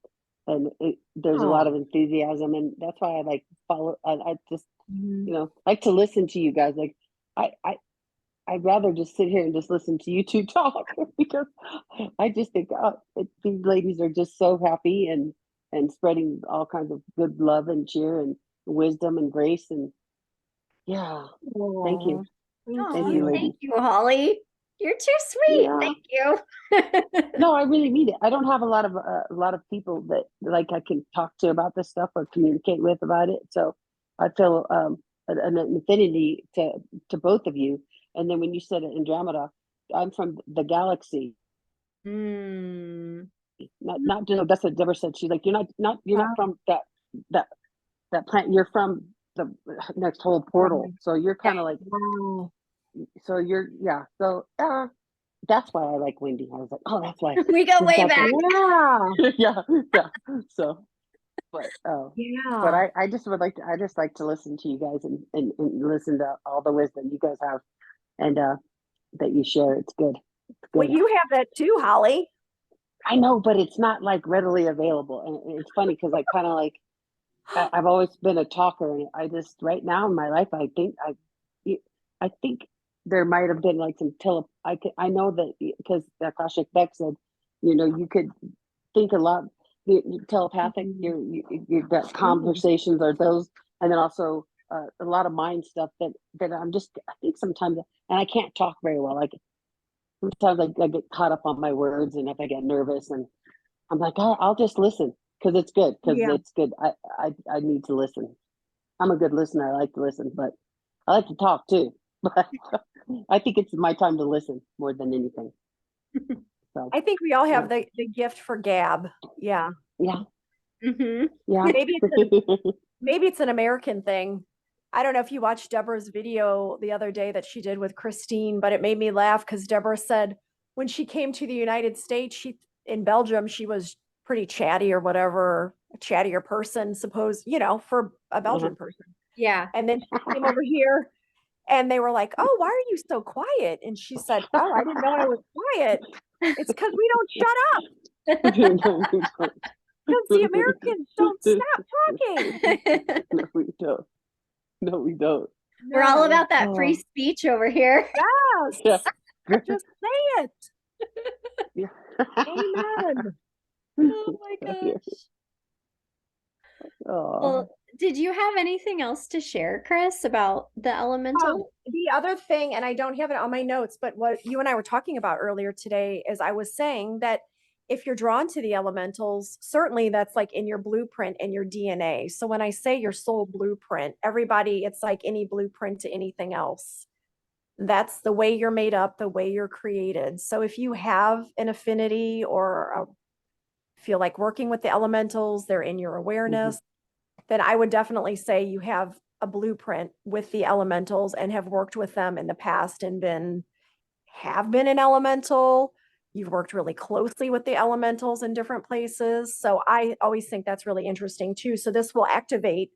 S1: and there's a lot
S3: Oh.
S1: of enthusiasm, and that's why I like follow. I just
S3: Mhm.
S1: like to listen to you guys. Like I'd rather just sit here and just listen to you two talk because I just think these ladies are just so happy and spreading all kinds of good love and cheer and wisdom and grace, and yeah, thank you.
S3: Aw, thank
S1: Thank you,
S2: Oh,
S3: you.
S1: ladies.
S2: thank you, Holly. You're too sweet.
S1: Yeah.
S2: Thank you.
S1: No, I really mean it. I don't have a lot of people that like I can talk to about this stuff or communicate with about it. So I feel an affinity to both of you. And then when you said Andromeda, I'm from the galaxy.
S2: Mm.
S1: Not just that's what Deborah said. She's like, you're not from that that planet. You're from the next whole portal. So you're kind of like,
S3: Wow.
S1: so you're yeah. So that's why I like Wendy. I was like, oh, that's why
S2: We go
S1: she's
S2: way
S1: got
S2: back.
S3: Yeah.
S1: yeah, yeah. So, but
S3: Yeah.
S1: I just would like to I just like to listen to you guys and listen to all the wisdom you guys have and that you share. It's good. It's
S3: Well,
S1: good.
S3: you have that too, Holly.
S1: I know, but it's not like readily available, and it's funny because I kind of like I've always been a talker, and I just right now in my life I think there might have been like some I know that because Akashic Beck said, you could think a lot telepathic. You've got conversations or those, and then also a lot of mind stuff that I think sometimes, and I can't talk very well. Like sometimes I get caught up on my words, and if I get nervous, and I'm like, oh, I'll just listen because it's good because
S3: Yeah.
S1: it's good. I need to listen. I'm a good listener. I like to listen, but I like to talk too. But I think it's my time to listen more than anything. So
S3: I think we all have
S1: yeah,
S3: the gift for gab. Yeah.
S1: yeah,
S2: Hmm.
S1: yeah.
S3: Maybe it's maybe it's an American thing. I don't know if you watched Deborah's video the other day that she did with Christine, but it made me laugh because Deborah said when she came to the United States, in Belgium, she was pretty chatty or whatever, a chattier person, for a Belgian person.
S2: Yeah.
S3: And then she came over here and they were like, "Oh, why are you so quiet?" And she said, "Oh, I didn't know I was quiet. It's because we don't shut up. Because the Americans don't stop talking."
S1: No, we don't. No, we don't.
S2: We're all
S3: No.
S2: about that free speech over here.
S3: Yes.
S1: Yeah.
S3: Just say it.
S1: Yeah.
S3: Amen.
S2: Oh my
S1: Yeah.
S2: gosh.
S1: Oh.
S2: Well, did you have anything else to share, Kris, about the elemental?
S3: The other thing, and I don't have it on my notes, but what you and I were talking about earlier today is I was saying that if you're drawn to the elementals, certainly that's like in your blueprint and your DNA. So when I say your soul blueprint, everybody, it's like any blueprint to anything else. That's the way you're made up, the way you're created. So if you have an affinity or feel like working with the elementals, they're in your awareness, then I would definitely say you have a blueprint with the elementals and have worked with them in the past and have been an elemental. You've worked really closely with the elementals in different places. So I always think that's really interesting too. So this will activate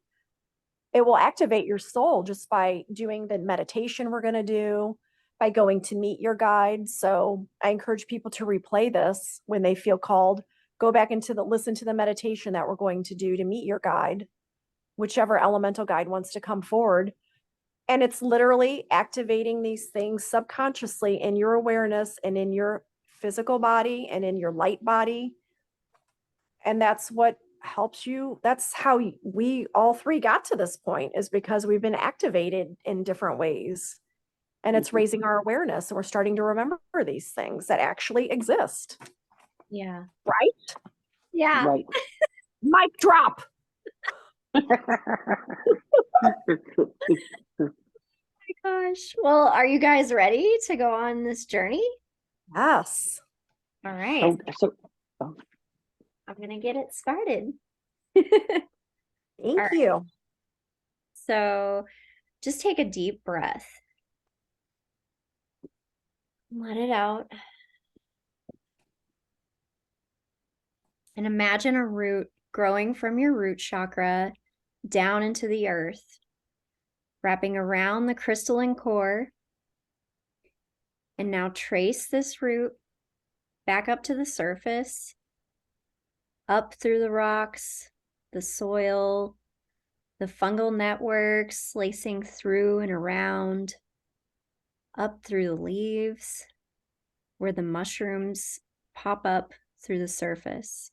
S3: your soul just by doing the meditation we're going to do, by going to meet your guide. So I encourage people to replay this when they feel called. Go back listen to the meditation that we're going to do to meet your guide, whichever elemental guide wants to come forward. And it's literally activating these things subconsciously in your awareness and in your physical body and in your light body. And that's what helps you. That's how we all three got to this point, is because we've been activated in different ways. And it's raising our awareness. And we're starting to remember these things that actually exist.
S2: Yeah.
S3: Right?
S2: Yeah.
S1: Right.
S3: Mic drop.
S2: Gosh. Well, are you guys ready to go on this journey?
S3: Yes.
S2: All right.
S1: So,
S2: I'm going to get it started.
S3: Thank you.
S2: So just take a deep breath. Let it out. And imagine a root growing from your root chakra down into the earth, wrapping around the crystalline core. And now trace this root back up to the surface, up through the rocks, the soil, the fungal networks lacing through and around, up through the leaves, where the mushrooms pop up through the surface.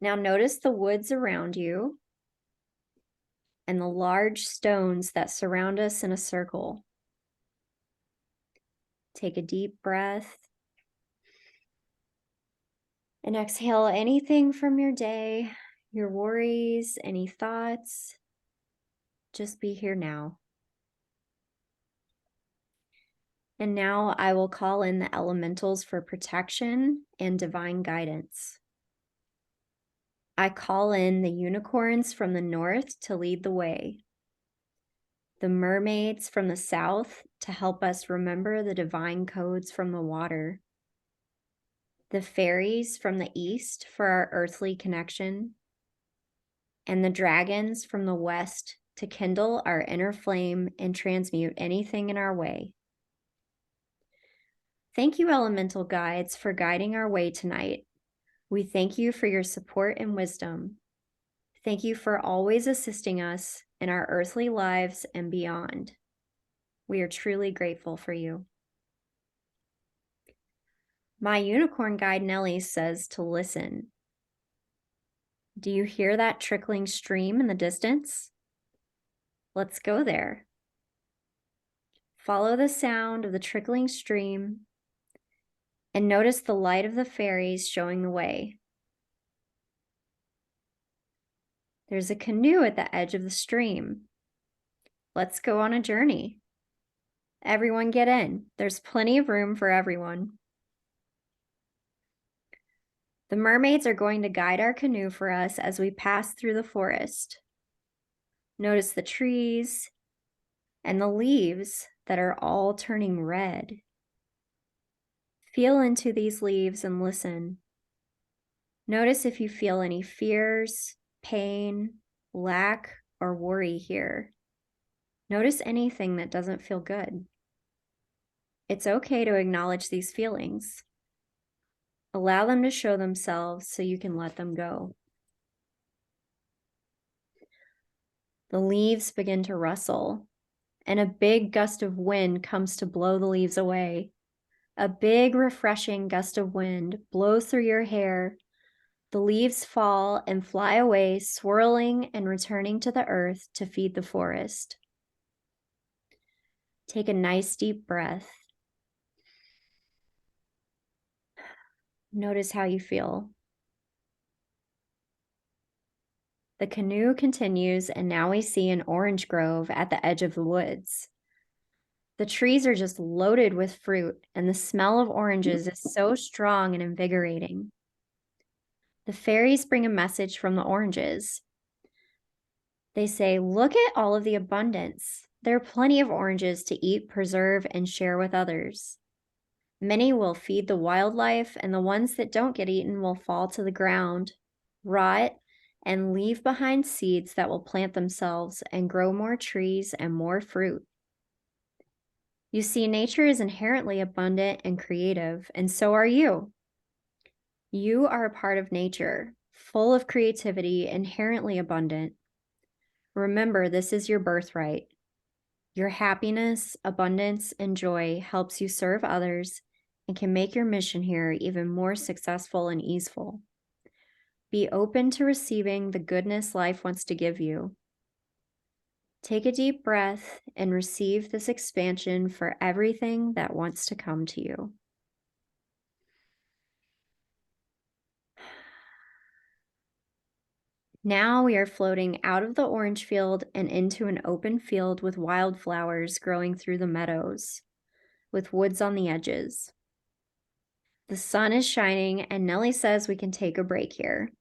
S2: Now notice the woods around you and the large stones that surround us in a circle. Take a deep breath and exhale anything from your day, your worries, any thoughts. Just be here now. And now I will call in the elementals for protection and divine guidance. I call in the unicorns from the north to lead the way, the mermaids from the south to help us remember the divine codes from the water, the fairies from the east for our earthly connection, and the dragons from the west to kindle our inner flame and transmute anything in our way. Thank you, elemental guides, for guiding our way tonight. We thank you for your support and wisdom. Thank you for always assisting us in our earthly lives and beyond. We are truly grateful for you. My unicorn guide Nellie says to listen. Do you hear that trickling stream in the distance? Let's go there. Follow the sound of the trickling stream and notice the light of the fairies showing the way. There's a canoe at the edge of the stream. Let's go on a journey. Everyone get in. There's plenty of room for everyone. The mermaids are going to guide our canoe for us as we pass through the forest. Notice the trees and the leaves that are all turning red. Feel into these leaves and listen. Notice if you feel any fears, pain, lack, or worry here. Notice anything that doesn't feel good. It's okay to acknowledge these feelings. Allow them to show themselves so you can let them go. The leaves begin to rustle, and a big gust of wind comes to blow the leaves away. A big, refreshing gust of wind blows through your hair. The leaves fall and fly away, swirling and returning to the earth to feed the forest. Take a nice deep breath. Notice how you feel. The canoe continues, and now we see an orange grove at the edge of the woods. The trees are just loaded with fruit, and the smell of oranges is so strong and invigorating. The fairies bring a message from the oranges. They say, "Look at all of the abundance. There are plenty of oranges to eat, preserve, and share with others. Many will feed the wildlife, and the ones that don't get eaten will fall to the ground, rot, and leave behind seeds that will plant themselves and grow more trees and more fruit." You see, nature is inherently abundant and creative, and so are you. You are a part of nature, full of creativity, inherently abundant. Remember, this is your birthright. Your happiness, abundance, and joy helps you serve others and can make your mission here even more successful and easeful. Be open to receiving the goodness life wants to give you. Take a deep breath and receive this expansion for everything that wants to come to you. Now we are floating out of the orange field and into an open field with wildflowers growing through the meadows, with woods on the edges. The sun is shining, and Nellie says we can take a break here.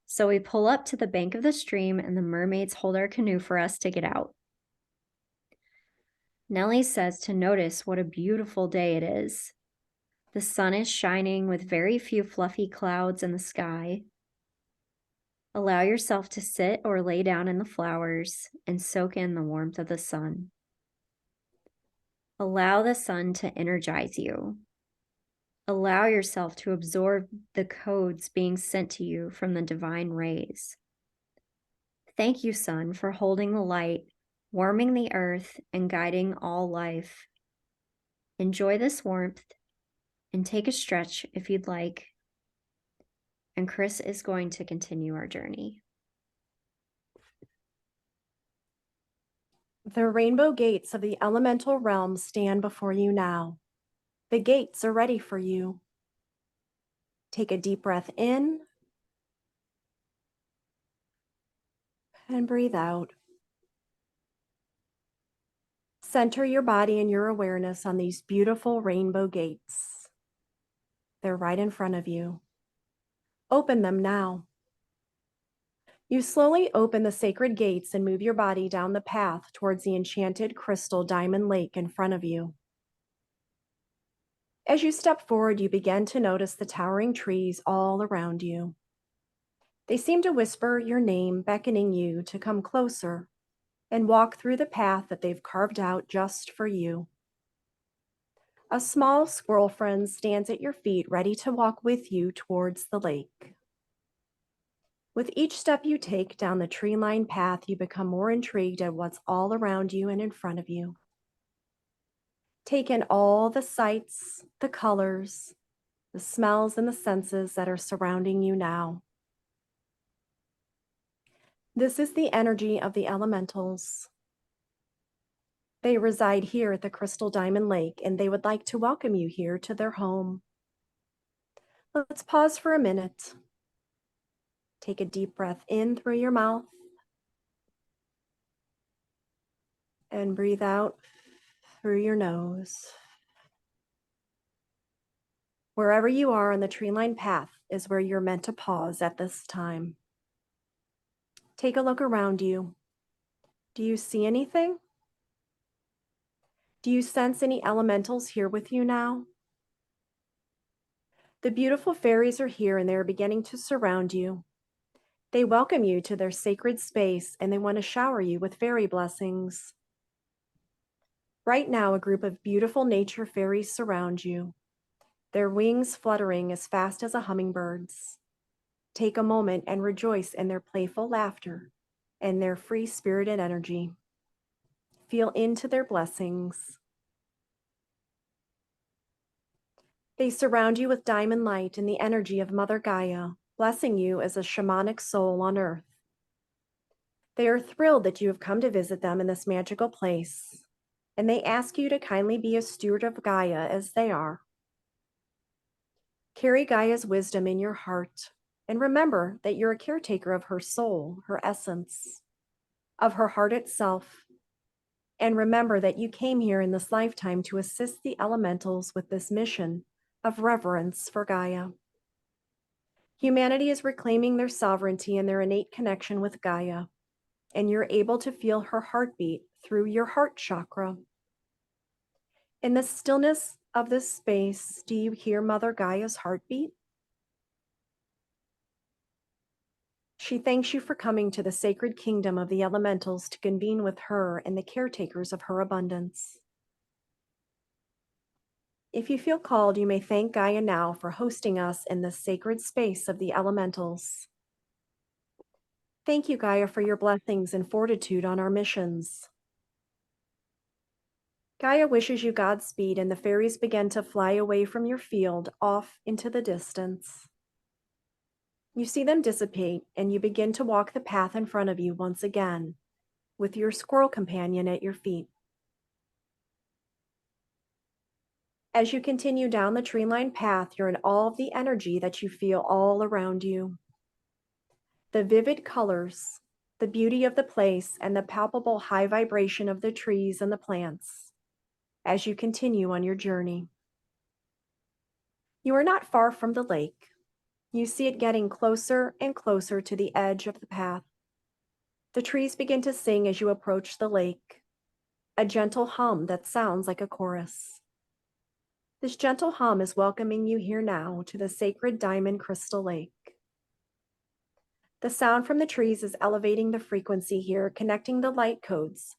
S2: So we pull up to the bank of the stream, and the mermaids hold our canoe for us to get out. Nellie says to notice what a beautiful day it is. The sun is shining with very few fluffy clouds in the sky. Allow yourself to sit or lay down in the flowers and soak in the warmth of the sun. Allow the sun to energize you. Allow yourself to absorb the codes being sent to you from the divine rays. Thank you, sun, for holding the light, warming the earth, and guiding all life. Enjoy this warmth and take a stretch if you'd like. And Kris is going to continue our journey.
S3: The rainbow gates of the elemental realm stand before you now. The gates are ready for you. Take a deep breath in and breathe out. Center your body and your awareness on these beautiful rainbow gates. They're right in front of you. Open them now. You slowly open the sacred gates and move your body down the path towards the enchanted crystal diamond lake in front of you. As you step forward, you begin to notice the towering trees all around you. They seem to whisper your name, beckoning you to come closer and walk through the path that they've carved out just for you. A small squirrel friend stands at your feet, ready to walk with you towards the lake. With each step you take down the tree-lined path, you become more intrigued at what's all around you and in front of you. Take in all the sights, the colors, the smells, and the senses that are surrounding you now. This is the energy of the elementals. They reside here at the Crystal Diamond Lake, and they would like to welcome you here to their home. Let's pause for a minute. Take a deep breath in through your mouth and breathe out through your nose. Wherever you are on the tree-lined path is where you're meant to pause at this time. Take a look around you. Do you see anything? Do you sense any elementals here with you now? The beautiful fairies are here and they are beginning to surround you. They welcome you to their sacred space and they want to shower you with fairy blessings. Right now, a group of beautiful nature fairies surround you, their wings fluttering as fast as a hummingbird's. Take a moment and rejoice in their playful laughter and their free-spirited energy. Feel into their blessings. They surround you with diamond light and the energy of Mother Gaia, blessing you as a shamanic soul on earth. They are thrilled that you have come to visit them in this magical place, and they ask you to kindly be a steward of Gaia as they are. Carry Gaia's wisdom in your heart, and remember that you're a caretaker of her soul, her essence, of her heart itself. And remember that you came here in this lifetime to assist the elementals with this mission of reverence for Gaia. Humanity is reclaiming their sovereignty and their innate connection with Gaia, and you're able to feel her heartbeat through your heart chakra. In the stillness of this space, do you hear Mother Gaia's heartbeat? She thanks you for coming to the sacred kingdom of the elementals to convene with her and the caretakers of her abundance. If you feel called, you may thank Gaia now for hosting us in this sacred space of the elementals. Thank you, Gaia, for your blessings and fortitude on our missions. Gaia wishes you Godspeed, and the fairies begin to fly away from your field off into the distance. You see them dissipate, and you begin to walk the path in front of you once again, with your squirrel companion at your feet. As you continue down the tree-lined path, you're in all of the energy that you feel all around you. The vivid colors, the beauty of the place, and the palpable high vibration of the trees and the plants as you continue on your journey. You are not far from the lake. You see it getting closer and closer to the edge of the path. The trees begin to sing as you approach the lake, a gentle hum that sounds like a chorus. This gentle hum is welcoming you here now to the sacred diamond crystal lake. The sound from the trees is elevating the frequency here, connecting the light codes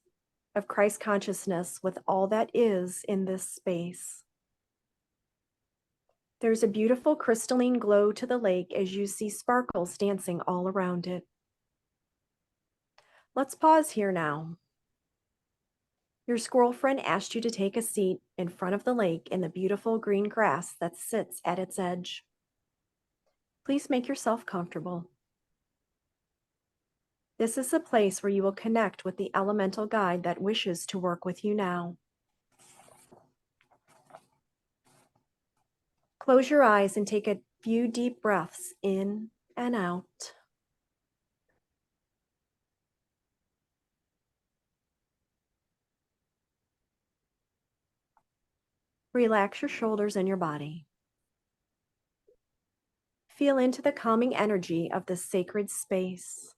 S3: of Christ consciousness with all that is in this space. There's a beautiful crystalline glow to the lake as you see sparkles dancing all around it. Let's pause here now. Your squirrel friend asked you to take a seat in front of the lake in the beautiful green grass that sits at its edge. Please make yourself comfortable. This is the place where you will connect with the elemental guide that wishes to work with you now. Close your eyes and take a few deep breaths in and out. Relax your shoulders and your body. Feel into the calming energy of this sacred space.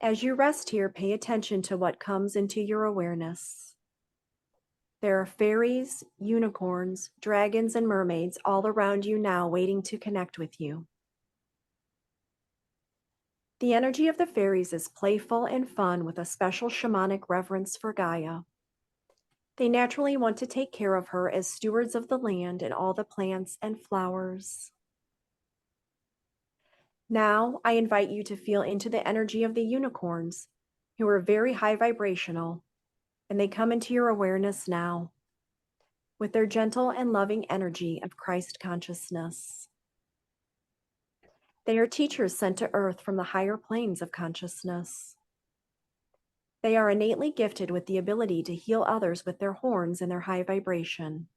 S3: As you rest here, pay attention to what comes into your awareness. There are fairies, unicorns, dragons, and mermaids all around you now waiting to connect with you. The energy of the fairies is playful and fun with a special shamanic reverence for Gaia. They naturally want to take care of her as stewards of the land and all the plants and flowers. Now, I invite you to feel into the energy of the unicorns, who are very high vibrational, and they come into your awareness now with their gentle and loving energy of Christ consciousness. They are teachers sent to earth from the higher planes of consciousness. They are innately gifted with the ability to heal others with their horns and their high vibration.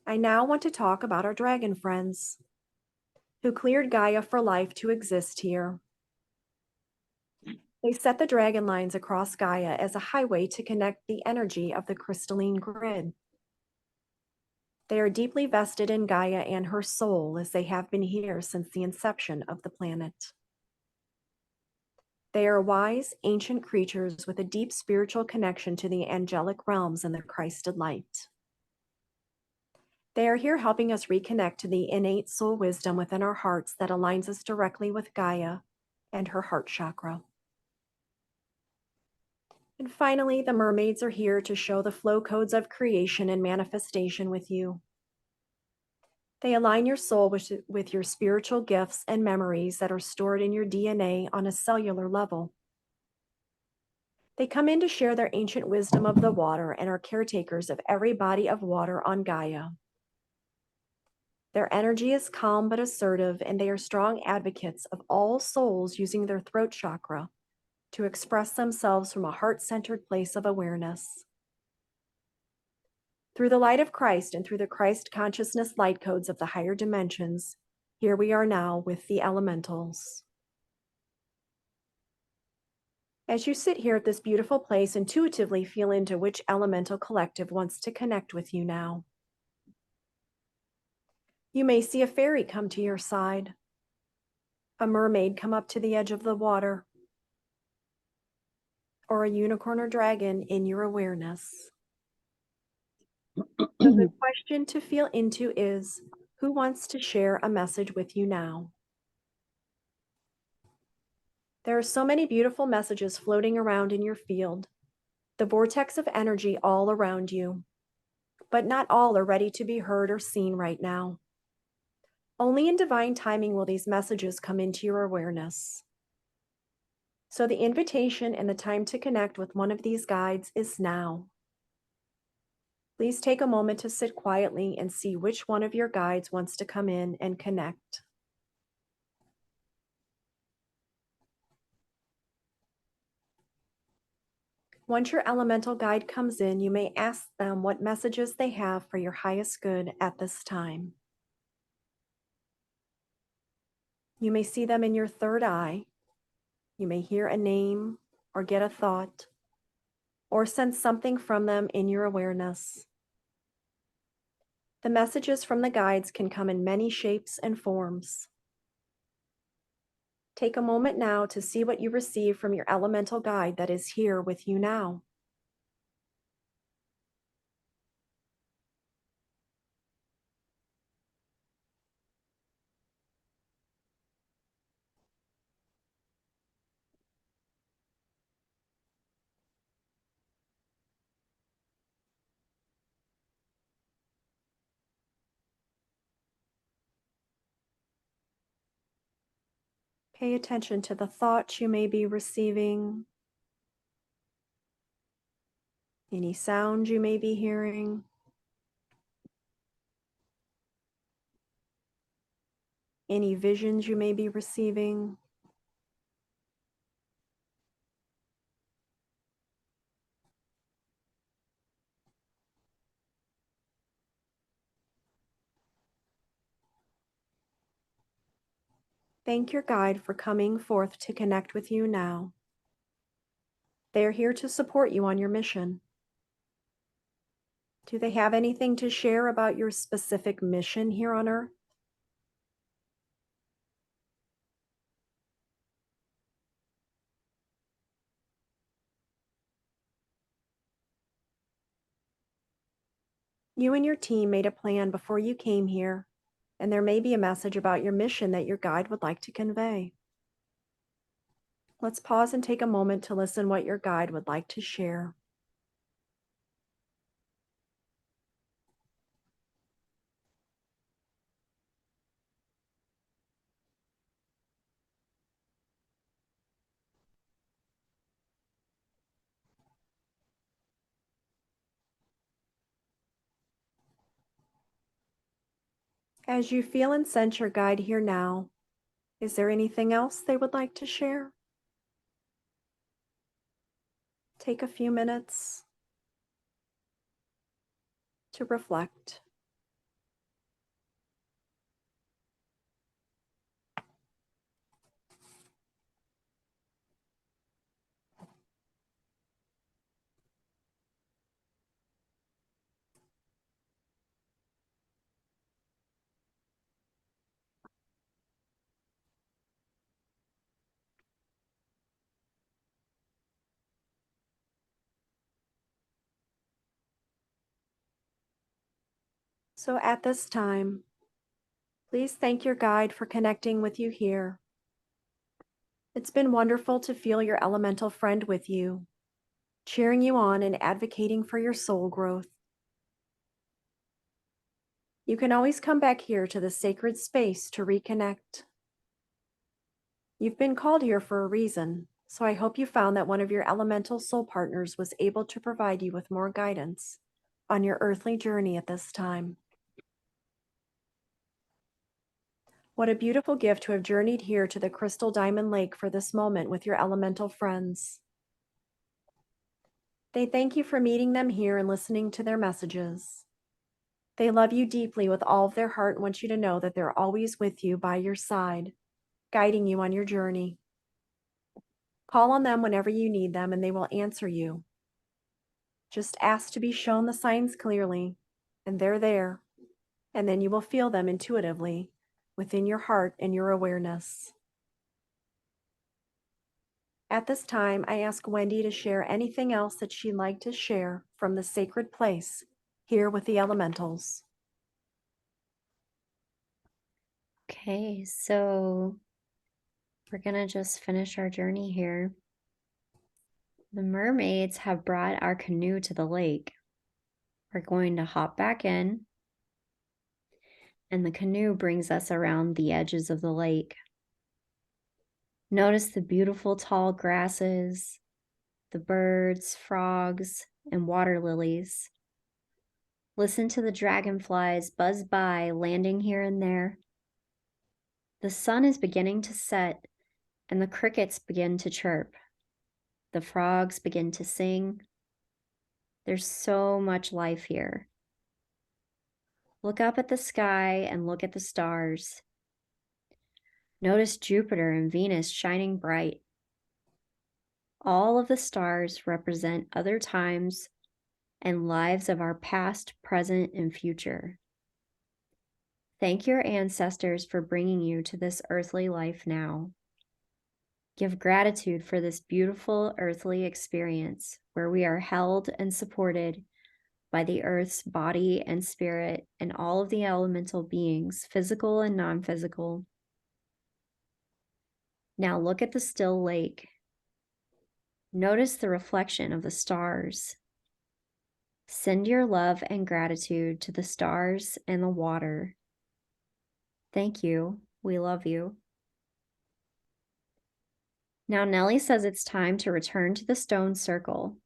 S3: I now want to talk about our dragon friends, who cleared Gaia for life to exist here. They set the dragon lines across Gaia as a highway to connect the energy of the crystalline grid. They are deeply vested in Gaia and her soul, as they have been here since the inception of the planet. They are wise, ancient creatures with a deep spiritual connection to the angelic realms and the Christed light. They are here helping us reconnect to the innate soul wisdom within our hearts that aligns us directly with Gaia and her heart chakra. And finally, the mermaids are here to show the flow codes of creation and manifestation with you. They align your soul with your spiritual gifts and memories that are stored in your DNA on a cellular level. They come in to share their ancient wisdom of the water and are caretakers of every body of water on Gaia. Their energy is calm but assertive, and they are strong advocates of all souls using their throat chakra to express themselves from a heart-centered place of awareness. Through the light of Christ and through the Christ consciousness light codes of the higher dimensions, here we are now with the elementals. As you sit here at this beautiful place, intuitively feel into which elemental collective wants to connect with you now. You may see a fairy come to your side, a mermaid come up to the edge of the water, or a unicorn or dragon in your awareness. So the question to feel into is, who wants to share a message with you now? There are so many beautiful messages floating around in your field, the vortex of energy all around you, but not all are ready to be heard or seen right now. Only in divine timing will these messages come into your awareness. So the invitation and the time to connect with one of these guides is now. Please take a moment to sit quietly and see which one of your guides wants to come in and connect. Once your elemental guide comes in, you may ask them what messages they have for your highest good at this time. You may see them in your third eye. You may hear a name or get a thought or sense something from them in your awareness. The messages from the guides can come in many shapes and forms. Take a moment now to see what you receive from your elemental guide that is here with you now. Pay attention to the thoughts you may be receiving, any sound you may be hearing, any visions you may be receiving. Thank your guide for coming forth to connect with you now. They are here to support you on your mission. Do they have anything to share about your specific mission here on Earth? You and your team made a plan before you came here, and there may be a message about your mission that your guide would like to convey. Let's pause and take a moment to listen what your guide would like to share. As you feel and sense your guide here now, is there anything else they would like to share? Take a few minutes to reflect. So at this time, please thank your guide for connecting with you here. It's been wonderful to feel your elemental friend with you, cheering you on and advocating for your soul growth. You can always come back here to the sacred space to reconnect. You've been called here for a reason, so I hope you found that one of your elemental soul partners was able to provide you with more guidance on your earthly journey at this time. What a beautiful gift to have journeyed here to the Crystal Diamond Lake for this moment with your elemental friends. They thank you for meeting them here and listening to their messages. They love you deeply with all of their heart and want you to know that they're always with you by your side, guiding you on your journey. Call on them whenever you need them and they will answer you. Just ask to be shown the signs clearly, and they're there, and then you will feel them intuitively within your heart and your awareness. At this time, I ask Wendy to share anything else that she'd like to share from the sacred place here with the elementals.
S2: Okay, so we're gonna just finish our journey here. The mermaids have brought our canoe to the lake. We're going to hop back in, and the canoe brings us around the edges of the lake. Notice the beautiful tall grasses, the birds, frogs, and water lilies. Listen to the dragonflies buzz by, landing here and there. The sun is beginning to set, and the crickets begin to chirp. The frogs begin to sing. There's so much life here. Look up at the sky and look at the stars. Notice Jupiter and Venus shining bright. All of the stars represent other times and lives of our past, present, and future. Thank your ancestors for bringing you to this earthly life now. Give gratitude for this beautiful earthly experience where we are held and supported by the earth's body and spirit and all of the elemental beings, physical and non-physical. Now look at the still lake. Notice the reflection of the stars. Send your love and gratitude to the stars and the water. Thank you. We love you. Now Nellie says it's time to return to the stone circle.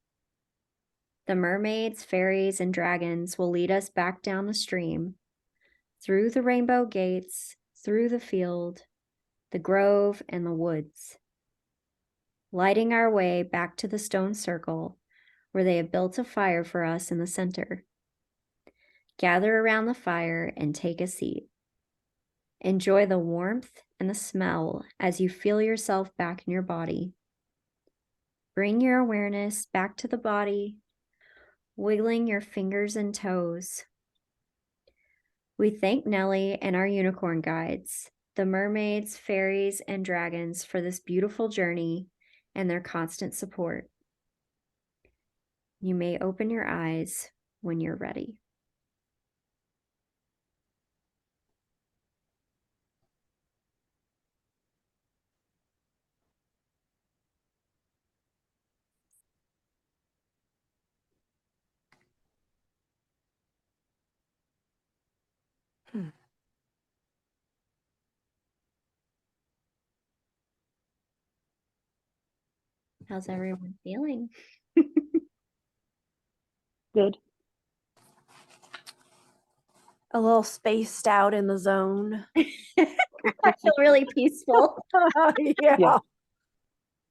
S2: The mermaids, fairies, and dragons will lead us back down the stream, through the rainbow gates, through the field, the grove, and the woods, lighting our way back to the stone circle where they have built a fire for us in the center. Gather around the fire and take a seat. Enjoy the warmth and the smell as you feel yourself back in your body. Bring your awareness back to the body, wiggling your fingers and toes. We thank Nellie and our unicorn guides, the mermaids, fairies, and dragons for this beautiful journey and their constant support. You may open your eyes when you're ready. How's everyone feeling?
S1: Good.
S3: A little spaced out in the zone.
S2: I feel really peaceful.
S3: Yeah.
S1: Yeah.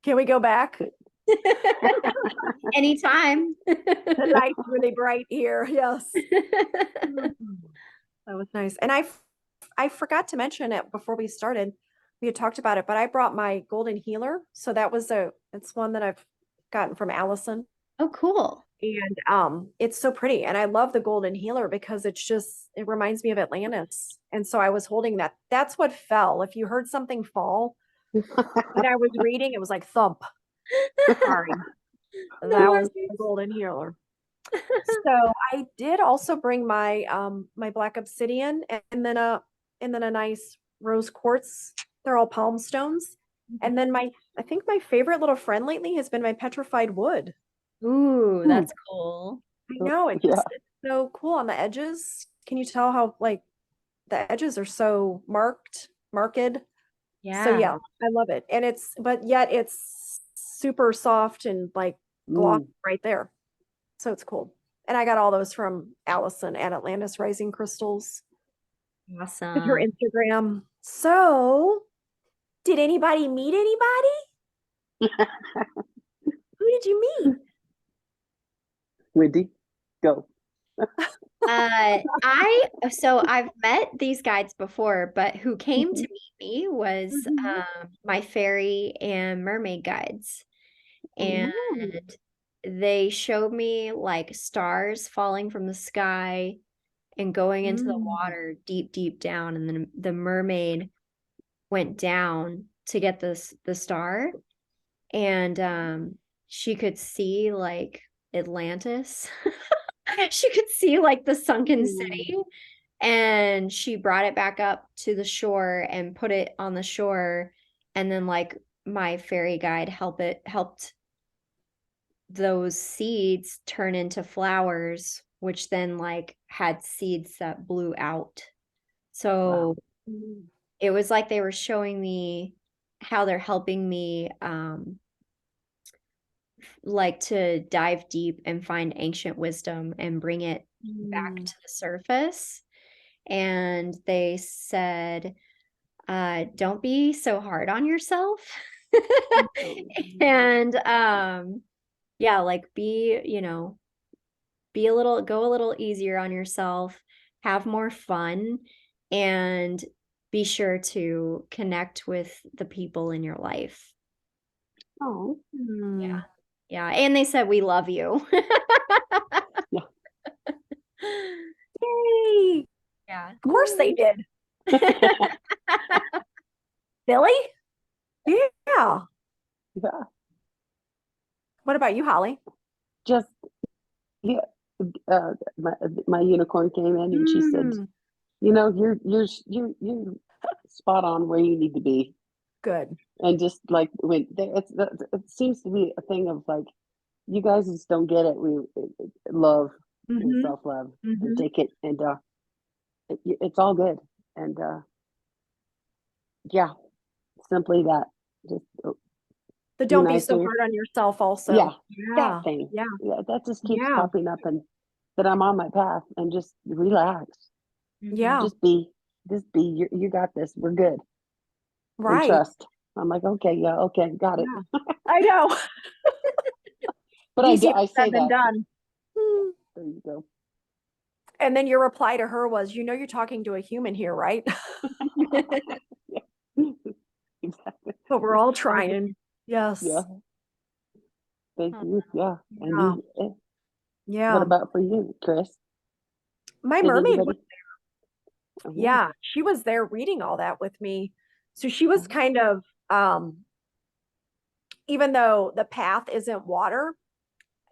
S3: Can we go back?
S2: Anytime.
S3: The night's really bright here. Yes. That was nice. And I forgot to mention it before we started. We had talked about it, but I brought my golden healer. So it's one that I've gotten from Allison.
S2: Oh, cool.
S3: And it's so pretty. And I love the golden healer because it reminds me of Atlantis. And so I was holding that. That's what fell. If you heard something fall when I was reading, it was like thump. Sorry. That was the golden healer. So I did also bring my my black obsidian and then a nice rose quartz. They're all palm stones. And then my I think my favorite little friend lately has been my petrified wood.
S2: Ooh,
S1: Hmm.
S2: that's cool.
S3: I know
S1: Yeah.
S3: it's so cool on the edges. Can you tell how like the edges are so marked? So
S2: Yeah.
S3: yeah, I love it. And but yet it's super soft and like gloss
S1: Mm.
S3: right there. So it's cool. And I got all those from Allison at Atlantis Rising Crystals with her
S2: Awesome.
S3: Instagram. So, did anybody meet anybody? Who did you meet?
S1: Wendy, go.
S2: I've met these guides before, but who came to
S1: Mhm.
S2: meet me was
S3: Mhm.
S2: my fairy and mermaid guides. And
S3: Ooh.
S2: they showed me like stars falling from the sky and going into the
S3: Mm.
S2: water deep, deep down. And then the mermaid went down to get the star, and she could see like Atlantis. She could see like the sunken
S3: Ooh.
S2: city, and she brought it back up to the shore and put it on the shore, and then like my fairy guide helped those seeds turn into flowers, which then like had seeds that blew out.
S1: Wow.
S2: So
S3: Mm.
S2: it was like they were showing me how they're helping me like to dive deep and find ancient wisdom and bring it back
S3: Mm.
S2: to the surface. And they said, don't be so hard on yourself.
S3: Mm.
S2: And yeah, like go a little easier on yourself, have more fun, and be sure to connect with the people in your life.
S1: Oh,
S2: Yeah.
S3: Mm.
S2: Yeah. And they said, we love you.
S1: yeah.
S3: Yay!
S2: Yeah.
S3: Of course they
S1: Yay.
S3: did. Billy? Yeah.
S1: Yeah.
S3: What about you, Holly?
S1: Just yeah. My unicorn came in and she said,
S3: Mm.
S1: you're spot on where you need to be.
S3: Good.
S1: And just like when it seems to be a thing of like you guys just don't get it. We love and
S3: Mm-hmm.
S1: self love and
S3: Mm-hmm.
S1: take it and it's all good and yeah, simply that. Just
S3: The
S1: be
S3: don't be so
S1: nicer.
S3: hard on yourself
S1: Yeah,
S3: also.
S1: that
S3: Yeah.
S1: thing.
S3: Yeah.
S1: Yeah, that just keeps
S3: Yeah.
S1: popping up and that I'm on my path and just relax.
S2: Mhm.
S3: Yeah.
S1: Just be. You got this. We're good. And
S3: Right.
S1: trust. I'm like, okay, yeah, okay, got it.
S3: Yeah. I know.
S1: But
S3: Easier
S1: I
S3: said
S1: say
S3: than
S1: that.
S3: done. Hmm.
S1: There you go.
S3: And then your reply to her was, you're talking to a human here, right?
S1: Yeah. Exactly.
S3: But we're
S1: Just
S3: all
S1: try to,
S3: trying.
S1: yeah.
S3: Yes.
S1: Thank you. Yeah. And
S3: Yeah.
S1: what
S3: Yeah.
S1: about for you, Kris?
S3: My
S1: Did
S3: mermaid was,
S1: anybody? Oh,
S3: yeah, she was there reading all that with me. So she was
S1: oh,
S3: kind of, even though the path isn't water,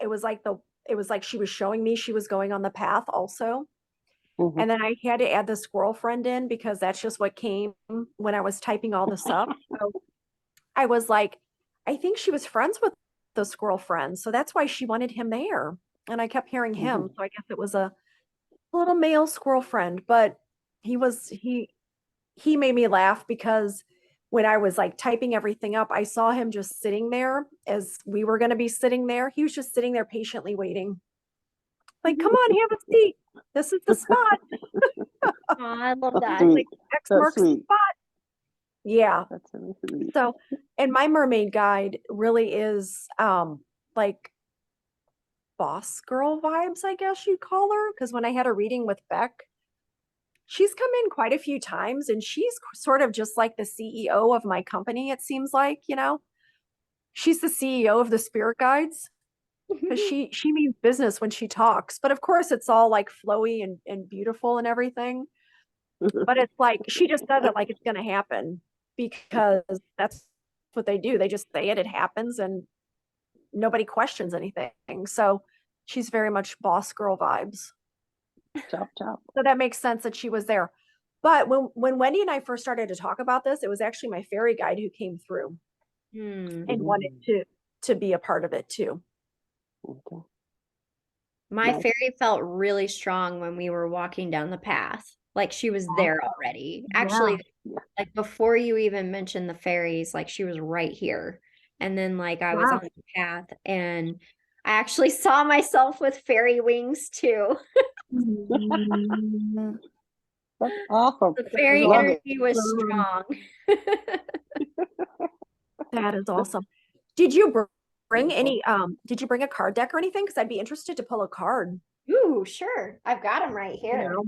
S3: it was like it was like she was showing me she was going on the path also.
S1: mhm.
S3: And then I had to add the squirrel friend in because that's just what came when I was typing all this up. So I was like, I think she was friends with the squirrel friend. So that's why she wanted him there. And I kept hearing him.
S1: Mhm.
S3: So I guess it was a little male squirrel friend, but he was, he made me laugh because when I was like typing everything up, I saw him just sitting there as we were going to be sitting there. He was just sitting there patiently waiting. Like, come on, have a seat. This is the spot.
S2: Aw, I love
S1: That's
S2: that.
S1: sweet.
S3: Like, X
S1: That's
S3: marks the
S1: sweet.
S3: spot. Yeah.
S1: That's really sweet.
S3: So, and my mermaid guide really is like boss girl vibes, I guess you'd call her. Because when I had a reading with Beck, she's come in quite a few times and she's sort of just like the CEO of my company, it seems like, she's the CEO of the spirit guides because she means business when she talks. But of course it's all like flowy and beautiful and everything. But it's like she just does it like it's gonna happen because that's what they do. They just say it, it happens, and nobody questions anything. So She's very much boss girl vibes.
S1: Chop, chop.
S3: So that makes sense that she was there. But when Wendy and I first started to talk about this, it was actually my fairy guide who came through
S2: Hmm.
S3: and wanted to be a part of it too.
S1: Okay.
S2: My
S1: Nice.
S2: fairy felt really strong when we were walking down the path. Like she was there already. Actually,
S1: Yeah.
S2: like before you even mentioned the fairies, like she was right here. And then like I was
S3: Wow.
S2: on the path and I actually saw myself with fairy wings too.
S3: Mm,
S1: That's awesome.
S2: The fairy
S1: Love it.
S2: energy was strong.
S3: that is awesome. Did you bring any did you bring a card deck or anything? Because I'd be interested to pull a card,
S2: Ooh, sure. I've got them right
S3: you
S2: here.
S3: know.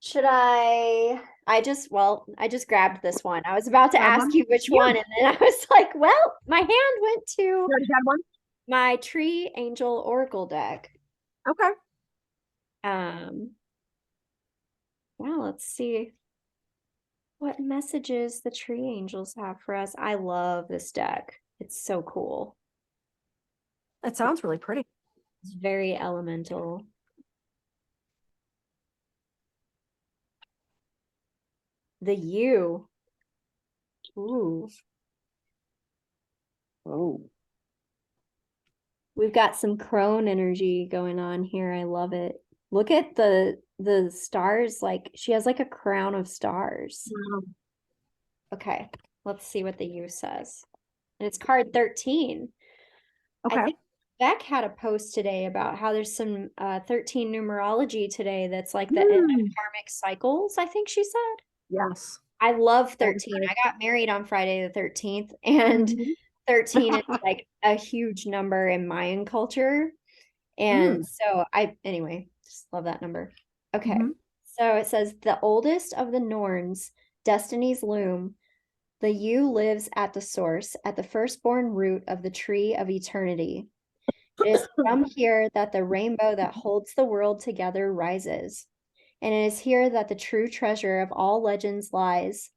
S2: Should I just grabbed this one. I was about to
S3: Grab
S2: ask
S3: one?
S2: you which
S3: Yeah.
S2: one, and then I was like, well, my hand went to
S3: You already had one?
S2: my Tree Angel Oracle deck.
S3: Okay.
S2: Well, let's see what messages the Tree Angels have for us. I love this deck. It's so cool.
S3: That sounds really pretty.
S2: It's very elemental. The U. Ooh.
S1: Oh.
S2: We've got some crone energy going on here. I love it. Look at the stars, like she has like a crown of stars.
S3: Wow.
S2: Okay, let's see what the U says. And it's card 13. I
S3: Okay.
S2: think Beck had a post today about how there's some 13 numerology today that's like the end of karmic cycles, I think she said.
S3: Yes.
S2: I love
S3: That is
S2: 13.
S3: great.
S2: I got married on Friday the 13th, and
S3: Mhm.
S2: 13 is like a huge number in Mayan culture. And so anyway, just love that number. Okay.
S3: Mhm.
S2: So it says the oldest of the Norns, Destiny's loom, the U lives at the source, at the firstborn root of the tree of eternity. It is from here that the rainbow that holds the world together rises. And it is here that the true treasure of all legends lies.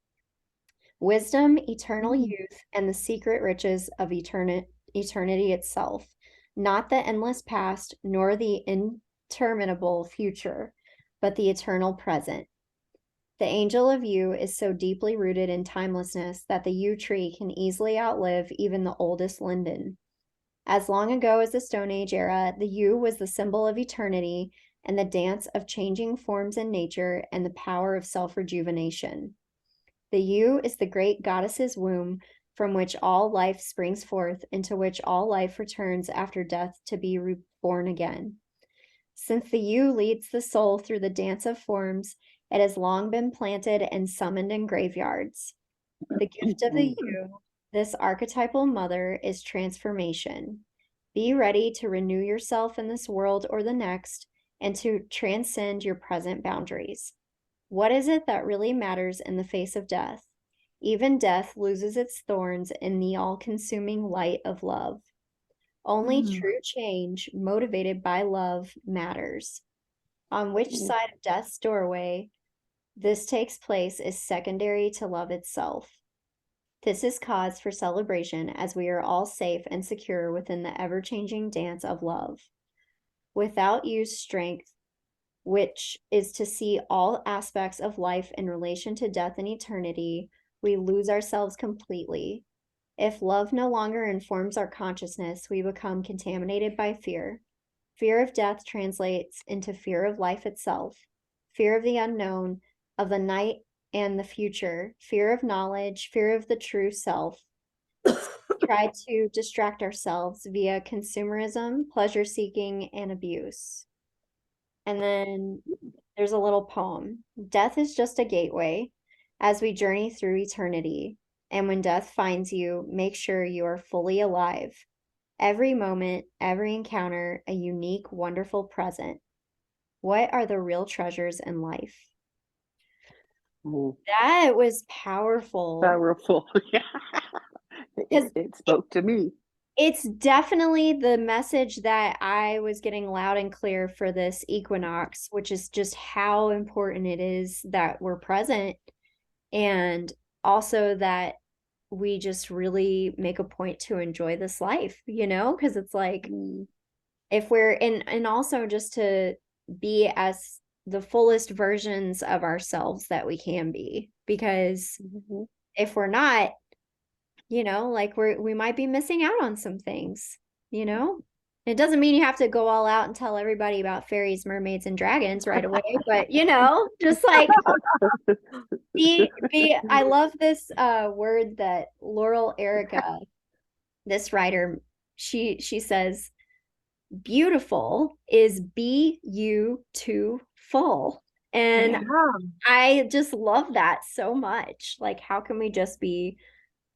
S2: Wisdom, eternal youth, and the secret riches of eternity itself, not the endless past, nor the interminable future, but the eternal present. The angel of you is so deeply rooted in timelessness that the yew tree can easily outlive even the oldest linden. As long ago as the Stone Age era, the yew was the symbol of eternity and the dance of changing forms in nature and the power of self-rejuvenation. The yew is the great goddess's womb from which all life springs forth, into which all life returns after death to be reborn again. Since the yew leads the soul through the dance of forms, it has long been planted and summoned in graveyards. The gift of the yew, this archetypal mother, is transformation. Be ready to renew yourself in this world or the next and to transcend your present boundaries. What is it that really matters in the face of death? Even death loses its thorns in the all-consuming light of love. Only true change, motivated by love, matters. On which side of death's doorway this takes place is secondary to love itself. This is cause for celebration as we are all safe and secure within the ever-changing dance of love. Without used strength, which is to see all aspects of life in relation to death and eternity, we lose ourselves completely. If love no longer informs our consciousness, we become contaminated by fear. Fear of death translates into fear of life itself, fear of the unknown, of the night and the future, fear of knowledge, fear of the true self. Try to distract ourselves via consumerism, pleasure seeking, and abuse. And then there's a little poem. Death is just a gateway as we journey through eternity. And when death finds you, make sure you are fully alive. Every moment, every encounter, a unique, wonderful present. What are the real treasures in life? That was powerful.
S1: Powerful. Yeah. It spoke to me.
S2: It's definitely the message that I was getting loud and clear for this equinox, which is just how important it is that we're present, and also that we just really make a point to enjoy this life, because it's like if we're and also just to be as the fullest versions of ourselves that we can be, because
S1: Mhm.
S2: if we're not, like we might be missing out on some things, you know? It doesn't mean you have to go all out and tell everybody about fairies, mermaids, and dragons right away, but just like I love this word that Laurel Erica, this writer, she says beautiful is full. And
S3: Yeah.
S2: I just love that so much. Like, how can we just be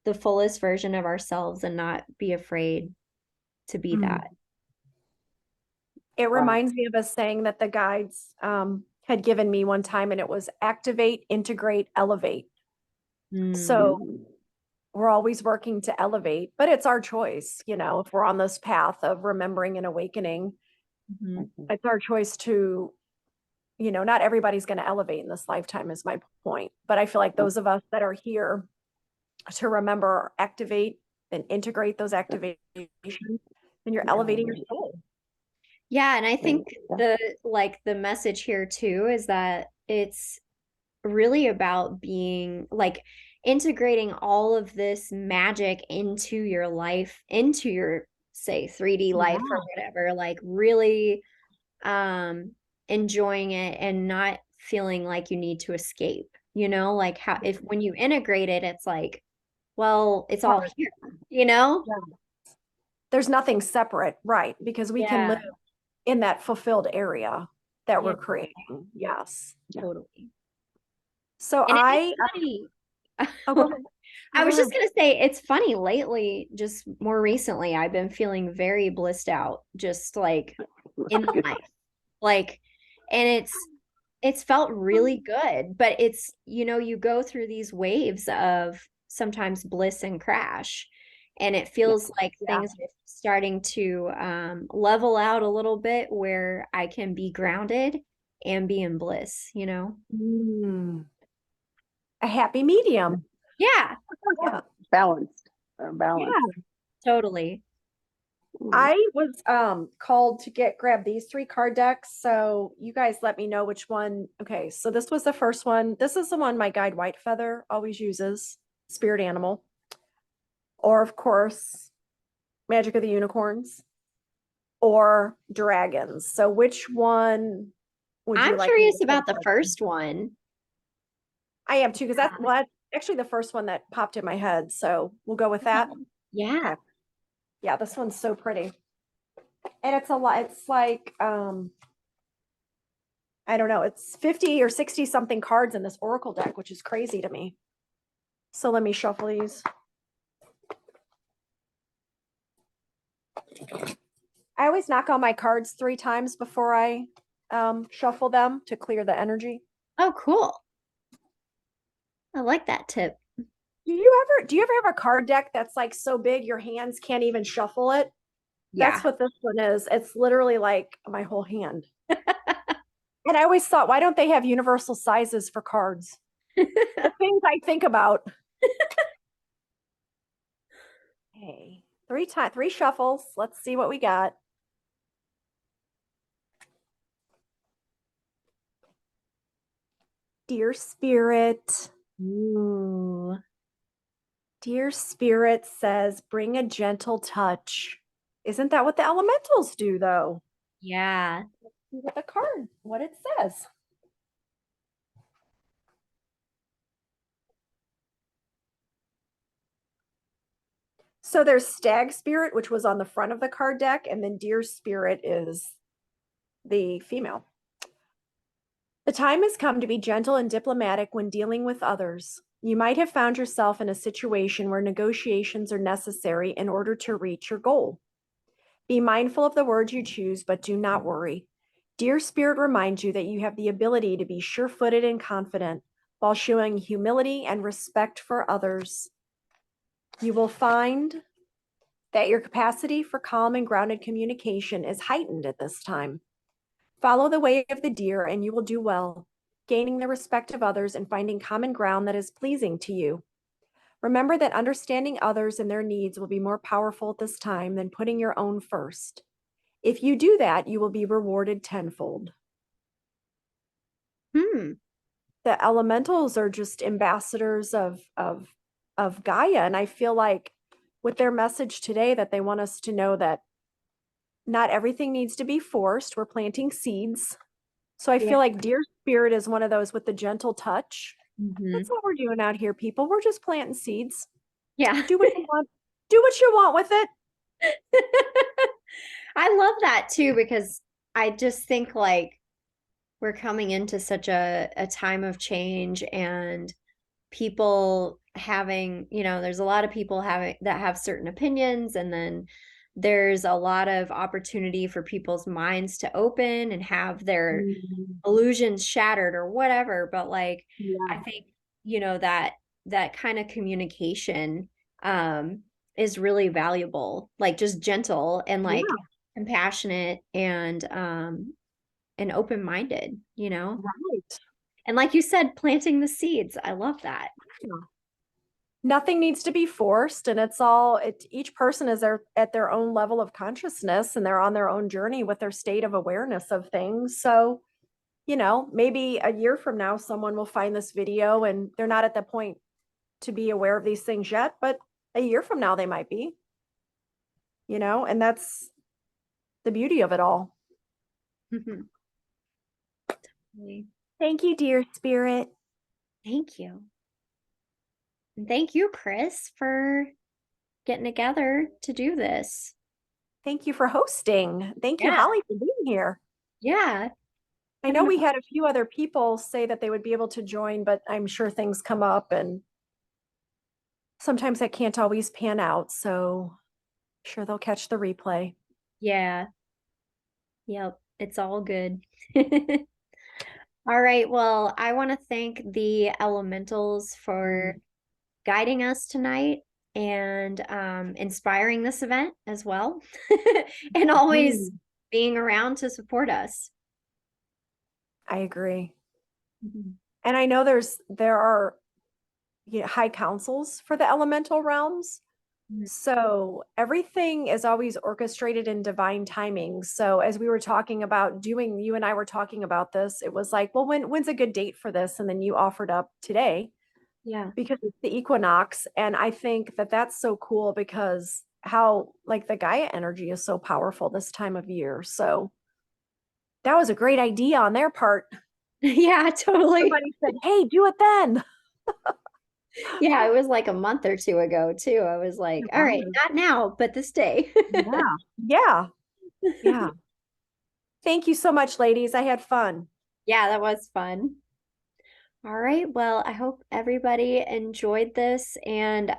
S2: the fullest version of ourselves and not be afraid to be
S3: Mm.
S2: that?
S3: It
S1: Wow.
S3: reminds me of a saying that the guides had given me one time, and it was activate, integrate, elevate. So
S1: Mhm.
S3: we're always working to elevate, but it's our choice, if we're on this path of remembering and awakening,
S2: Mhm.
S3: it's our choice to, not everybody's going to elevate in this lifetime is my point. But I feel like those of us that are here to remember, activate and integrate those activations, then you're elevating your soul.
S2: Yeah, and I think
S1: Yeah.
S2: the message here too is that it's really about being like integrating all of this magic into your life, into your say 3D life or whatever, like really enjoying it and not feeling like you need to escape, like how if when you integrate it, it's like, well, it's all
S3: Part.
S2: here,
S3: Yeah. There's nothing separate, right? Because we can
S2: Yeah,
S3: live in that fulfilled area that
S2: yeah,
S3: we're creating. Yes.
S2: totally.
S3: So
S2: And it's funny.
S3: oh, go ahead. No,
S2: I
S3: go
S2: was just
S3: ahead.
S2: gonna say it's funny lately, just more recently, I've been feeling very blissed out, just like in life. Like, and it's felt really good, but it's, you go through these waves of sometimes bliss and crash. And it feels like
S3: Yeah.
S2: things are starting to level out a little bit where I can be grounded and be in bliss.
S3: Mm, a happy medium.
S2: Yeah,
S3: Yeah.
S1: Balanced.
S3: Yeah.
S1: Balanced.
S2: totally.
S1: Mhm.
S3: I was called to grab these 3 card decks. So you guys let me know which one. Okay, so this was the first one. This is the one my guide White Feather always uses, spirit animal. Or of course, Magic of the Unicorns or dragons. So which one would you
S2: I'm
S3: like me
S2: curious
S3: to pull
S2: about the
S3: for?
S2: first one.
S3: I am too, because that's actually the first one that popped in my head. So we'll go with that.
S2: Yeah.
S3: Okay. Yeah, this one's so pretty. And it's a lot, it's like I don't know, it's 50 or 60 something cards in this Oracle deck, which is crazy to me. So let me shuffle these. I always knock on my cards 3 times before I shuffle them to clear the energy.
S2: Oh, cool. I like that tip.
S3: Do you ever have a card deck that's like so big your hands can't even shuffle it?
S2: Yeah.
S3: That's what this one is. It's literally like my whole hand. And I always thought, why don't they have universal sizes for cards? The things I think about. Okay, 3 shuffles. Let's see what we got. Dear Spirit.
S2: Ooh.
S3: Dear Spirit says, bring a gentle touch. Isn't that what the elementals do, though?
S2: Yeah.
S3: Let's see what the card, what it says. So there's Stag Spirit, which was on the front of the card deck, and then Dear Spirit is the female. The time has come to be gentle and diplomatic when dealing with others. You might have found yourself in a situation where negotiations are necessary in order to reach your goal. Be mindful of the words you choose, but do not worry. Dear Spirit reminds you that you have the ability to be sure-footed and confident while showing humility and respect for others. You will find that your capacity for calm and grounded communication is heightened at this time. Follow the way of the deer and you will do well, gaining the respect of others and finding common ground that is pleasing to you. Remember that understanding others and their needs will be more powerful at this time than putting your own first. If you do that, you will be rewarded tenfold. The elementals are just ambassadors of Gaia. And I feel like with their message today that they want us to know that not everything needs to be forced. We're planting seeds. So I
S2: Yeah.
S3: feel like Dear Spirit is one of those with the gentle touch. That's what we're doing out here, people. We're just planting seeds.
S2: Yeah.
S3: Do what you want. Do what you want with it.
S2: I love that too, because I just think like we're coming into such a time of change, and people having, there's a lot of people having that have certain opinions, and then there's a lot of opportunity for people's minds to open and have their illusions shattered or whatever. But like, I think, that kind of communication is really valuable, like just gentle and like compassionate and open-minded,
S3: Right.
S2: and like you said, planting the seeds. I love that.
S3: Nothing needs to be forced, and each person is at their own level of consciousness, and they're on their own journey with their state of awareness of things. So, maybe a year from now, someone will find this video and they're not at the point to be aware of these things yet, but a year from now they might be, and that's the beauty of it all. Thank you, Dear Spirit.
S2: Thank you. And thank you, Kris, for getting together to do this.
S3: Thank you for hosting. Thank you,
S2: Yeah.
S3: Holly, for being here.
S2: Yeah.
S3: I know we had a few other people say that they would be able to join, but I'm sure things come up and sometimes that can't always pan out. So sure they'll catch the replay.
S2: Yeah. Yep. It's all good. All right. Well, I want to thank the elementals for guiding us tonight and inspiring this event as well, and always being around to support us.
S3: I agree. And I know there are high councils for the elemental realms. So everything is always orchestrated in divine timing. So as we were talking about you and I were talking about this, it was like, well, when's a good date for this? And then you offered up today.
S2: Yeah.
S3: Because it's the equinox. And I think that that's so cool because how like the Gaia energy is so powerful this time of year. So that was a great idea on their part.
S2: Yeah, totally.
S3: Somebody said, hey, do it then.
S2: Yeah, it was like a month or two ago too. I was like, all right, not now, but this day.
S3: Yeah. Thank you so much, ladies. I had fun.
S2: Yeah, that was fun. All right. Well, I hope everybody enjoyed this. And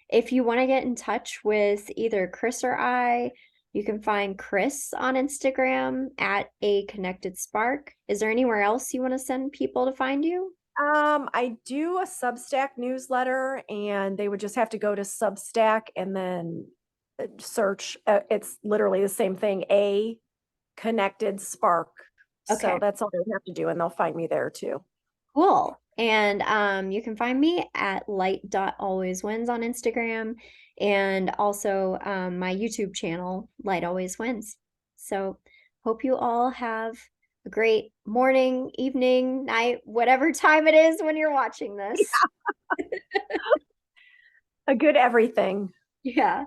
S2: if you want to get in touch with either Kris or I, you can find Kris on Instagram at A Connected Spark. Is there anywhere else you want to send people to find you?
S3: I do a Substack newsletter, and they would just have to go to Substack and then search. It's literally the same thing, A Connected Spark.
S2: Okay.
S3: So that's all they have to do, and they'll find me there too.
S2: Cool. And you can find me at light.alwayswins on Instagram, and also my YouTube channel, Light Always Wins. So hope you all have a great morning, evening, night, whatever time it is when you're watching this.
S3: A good everything.
S2: Yeah.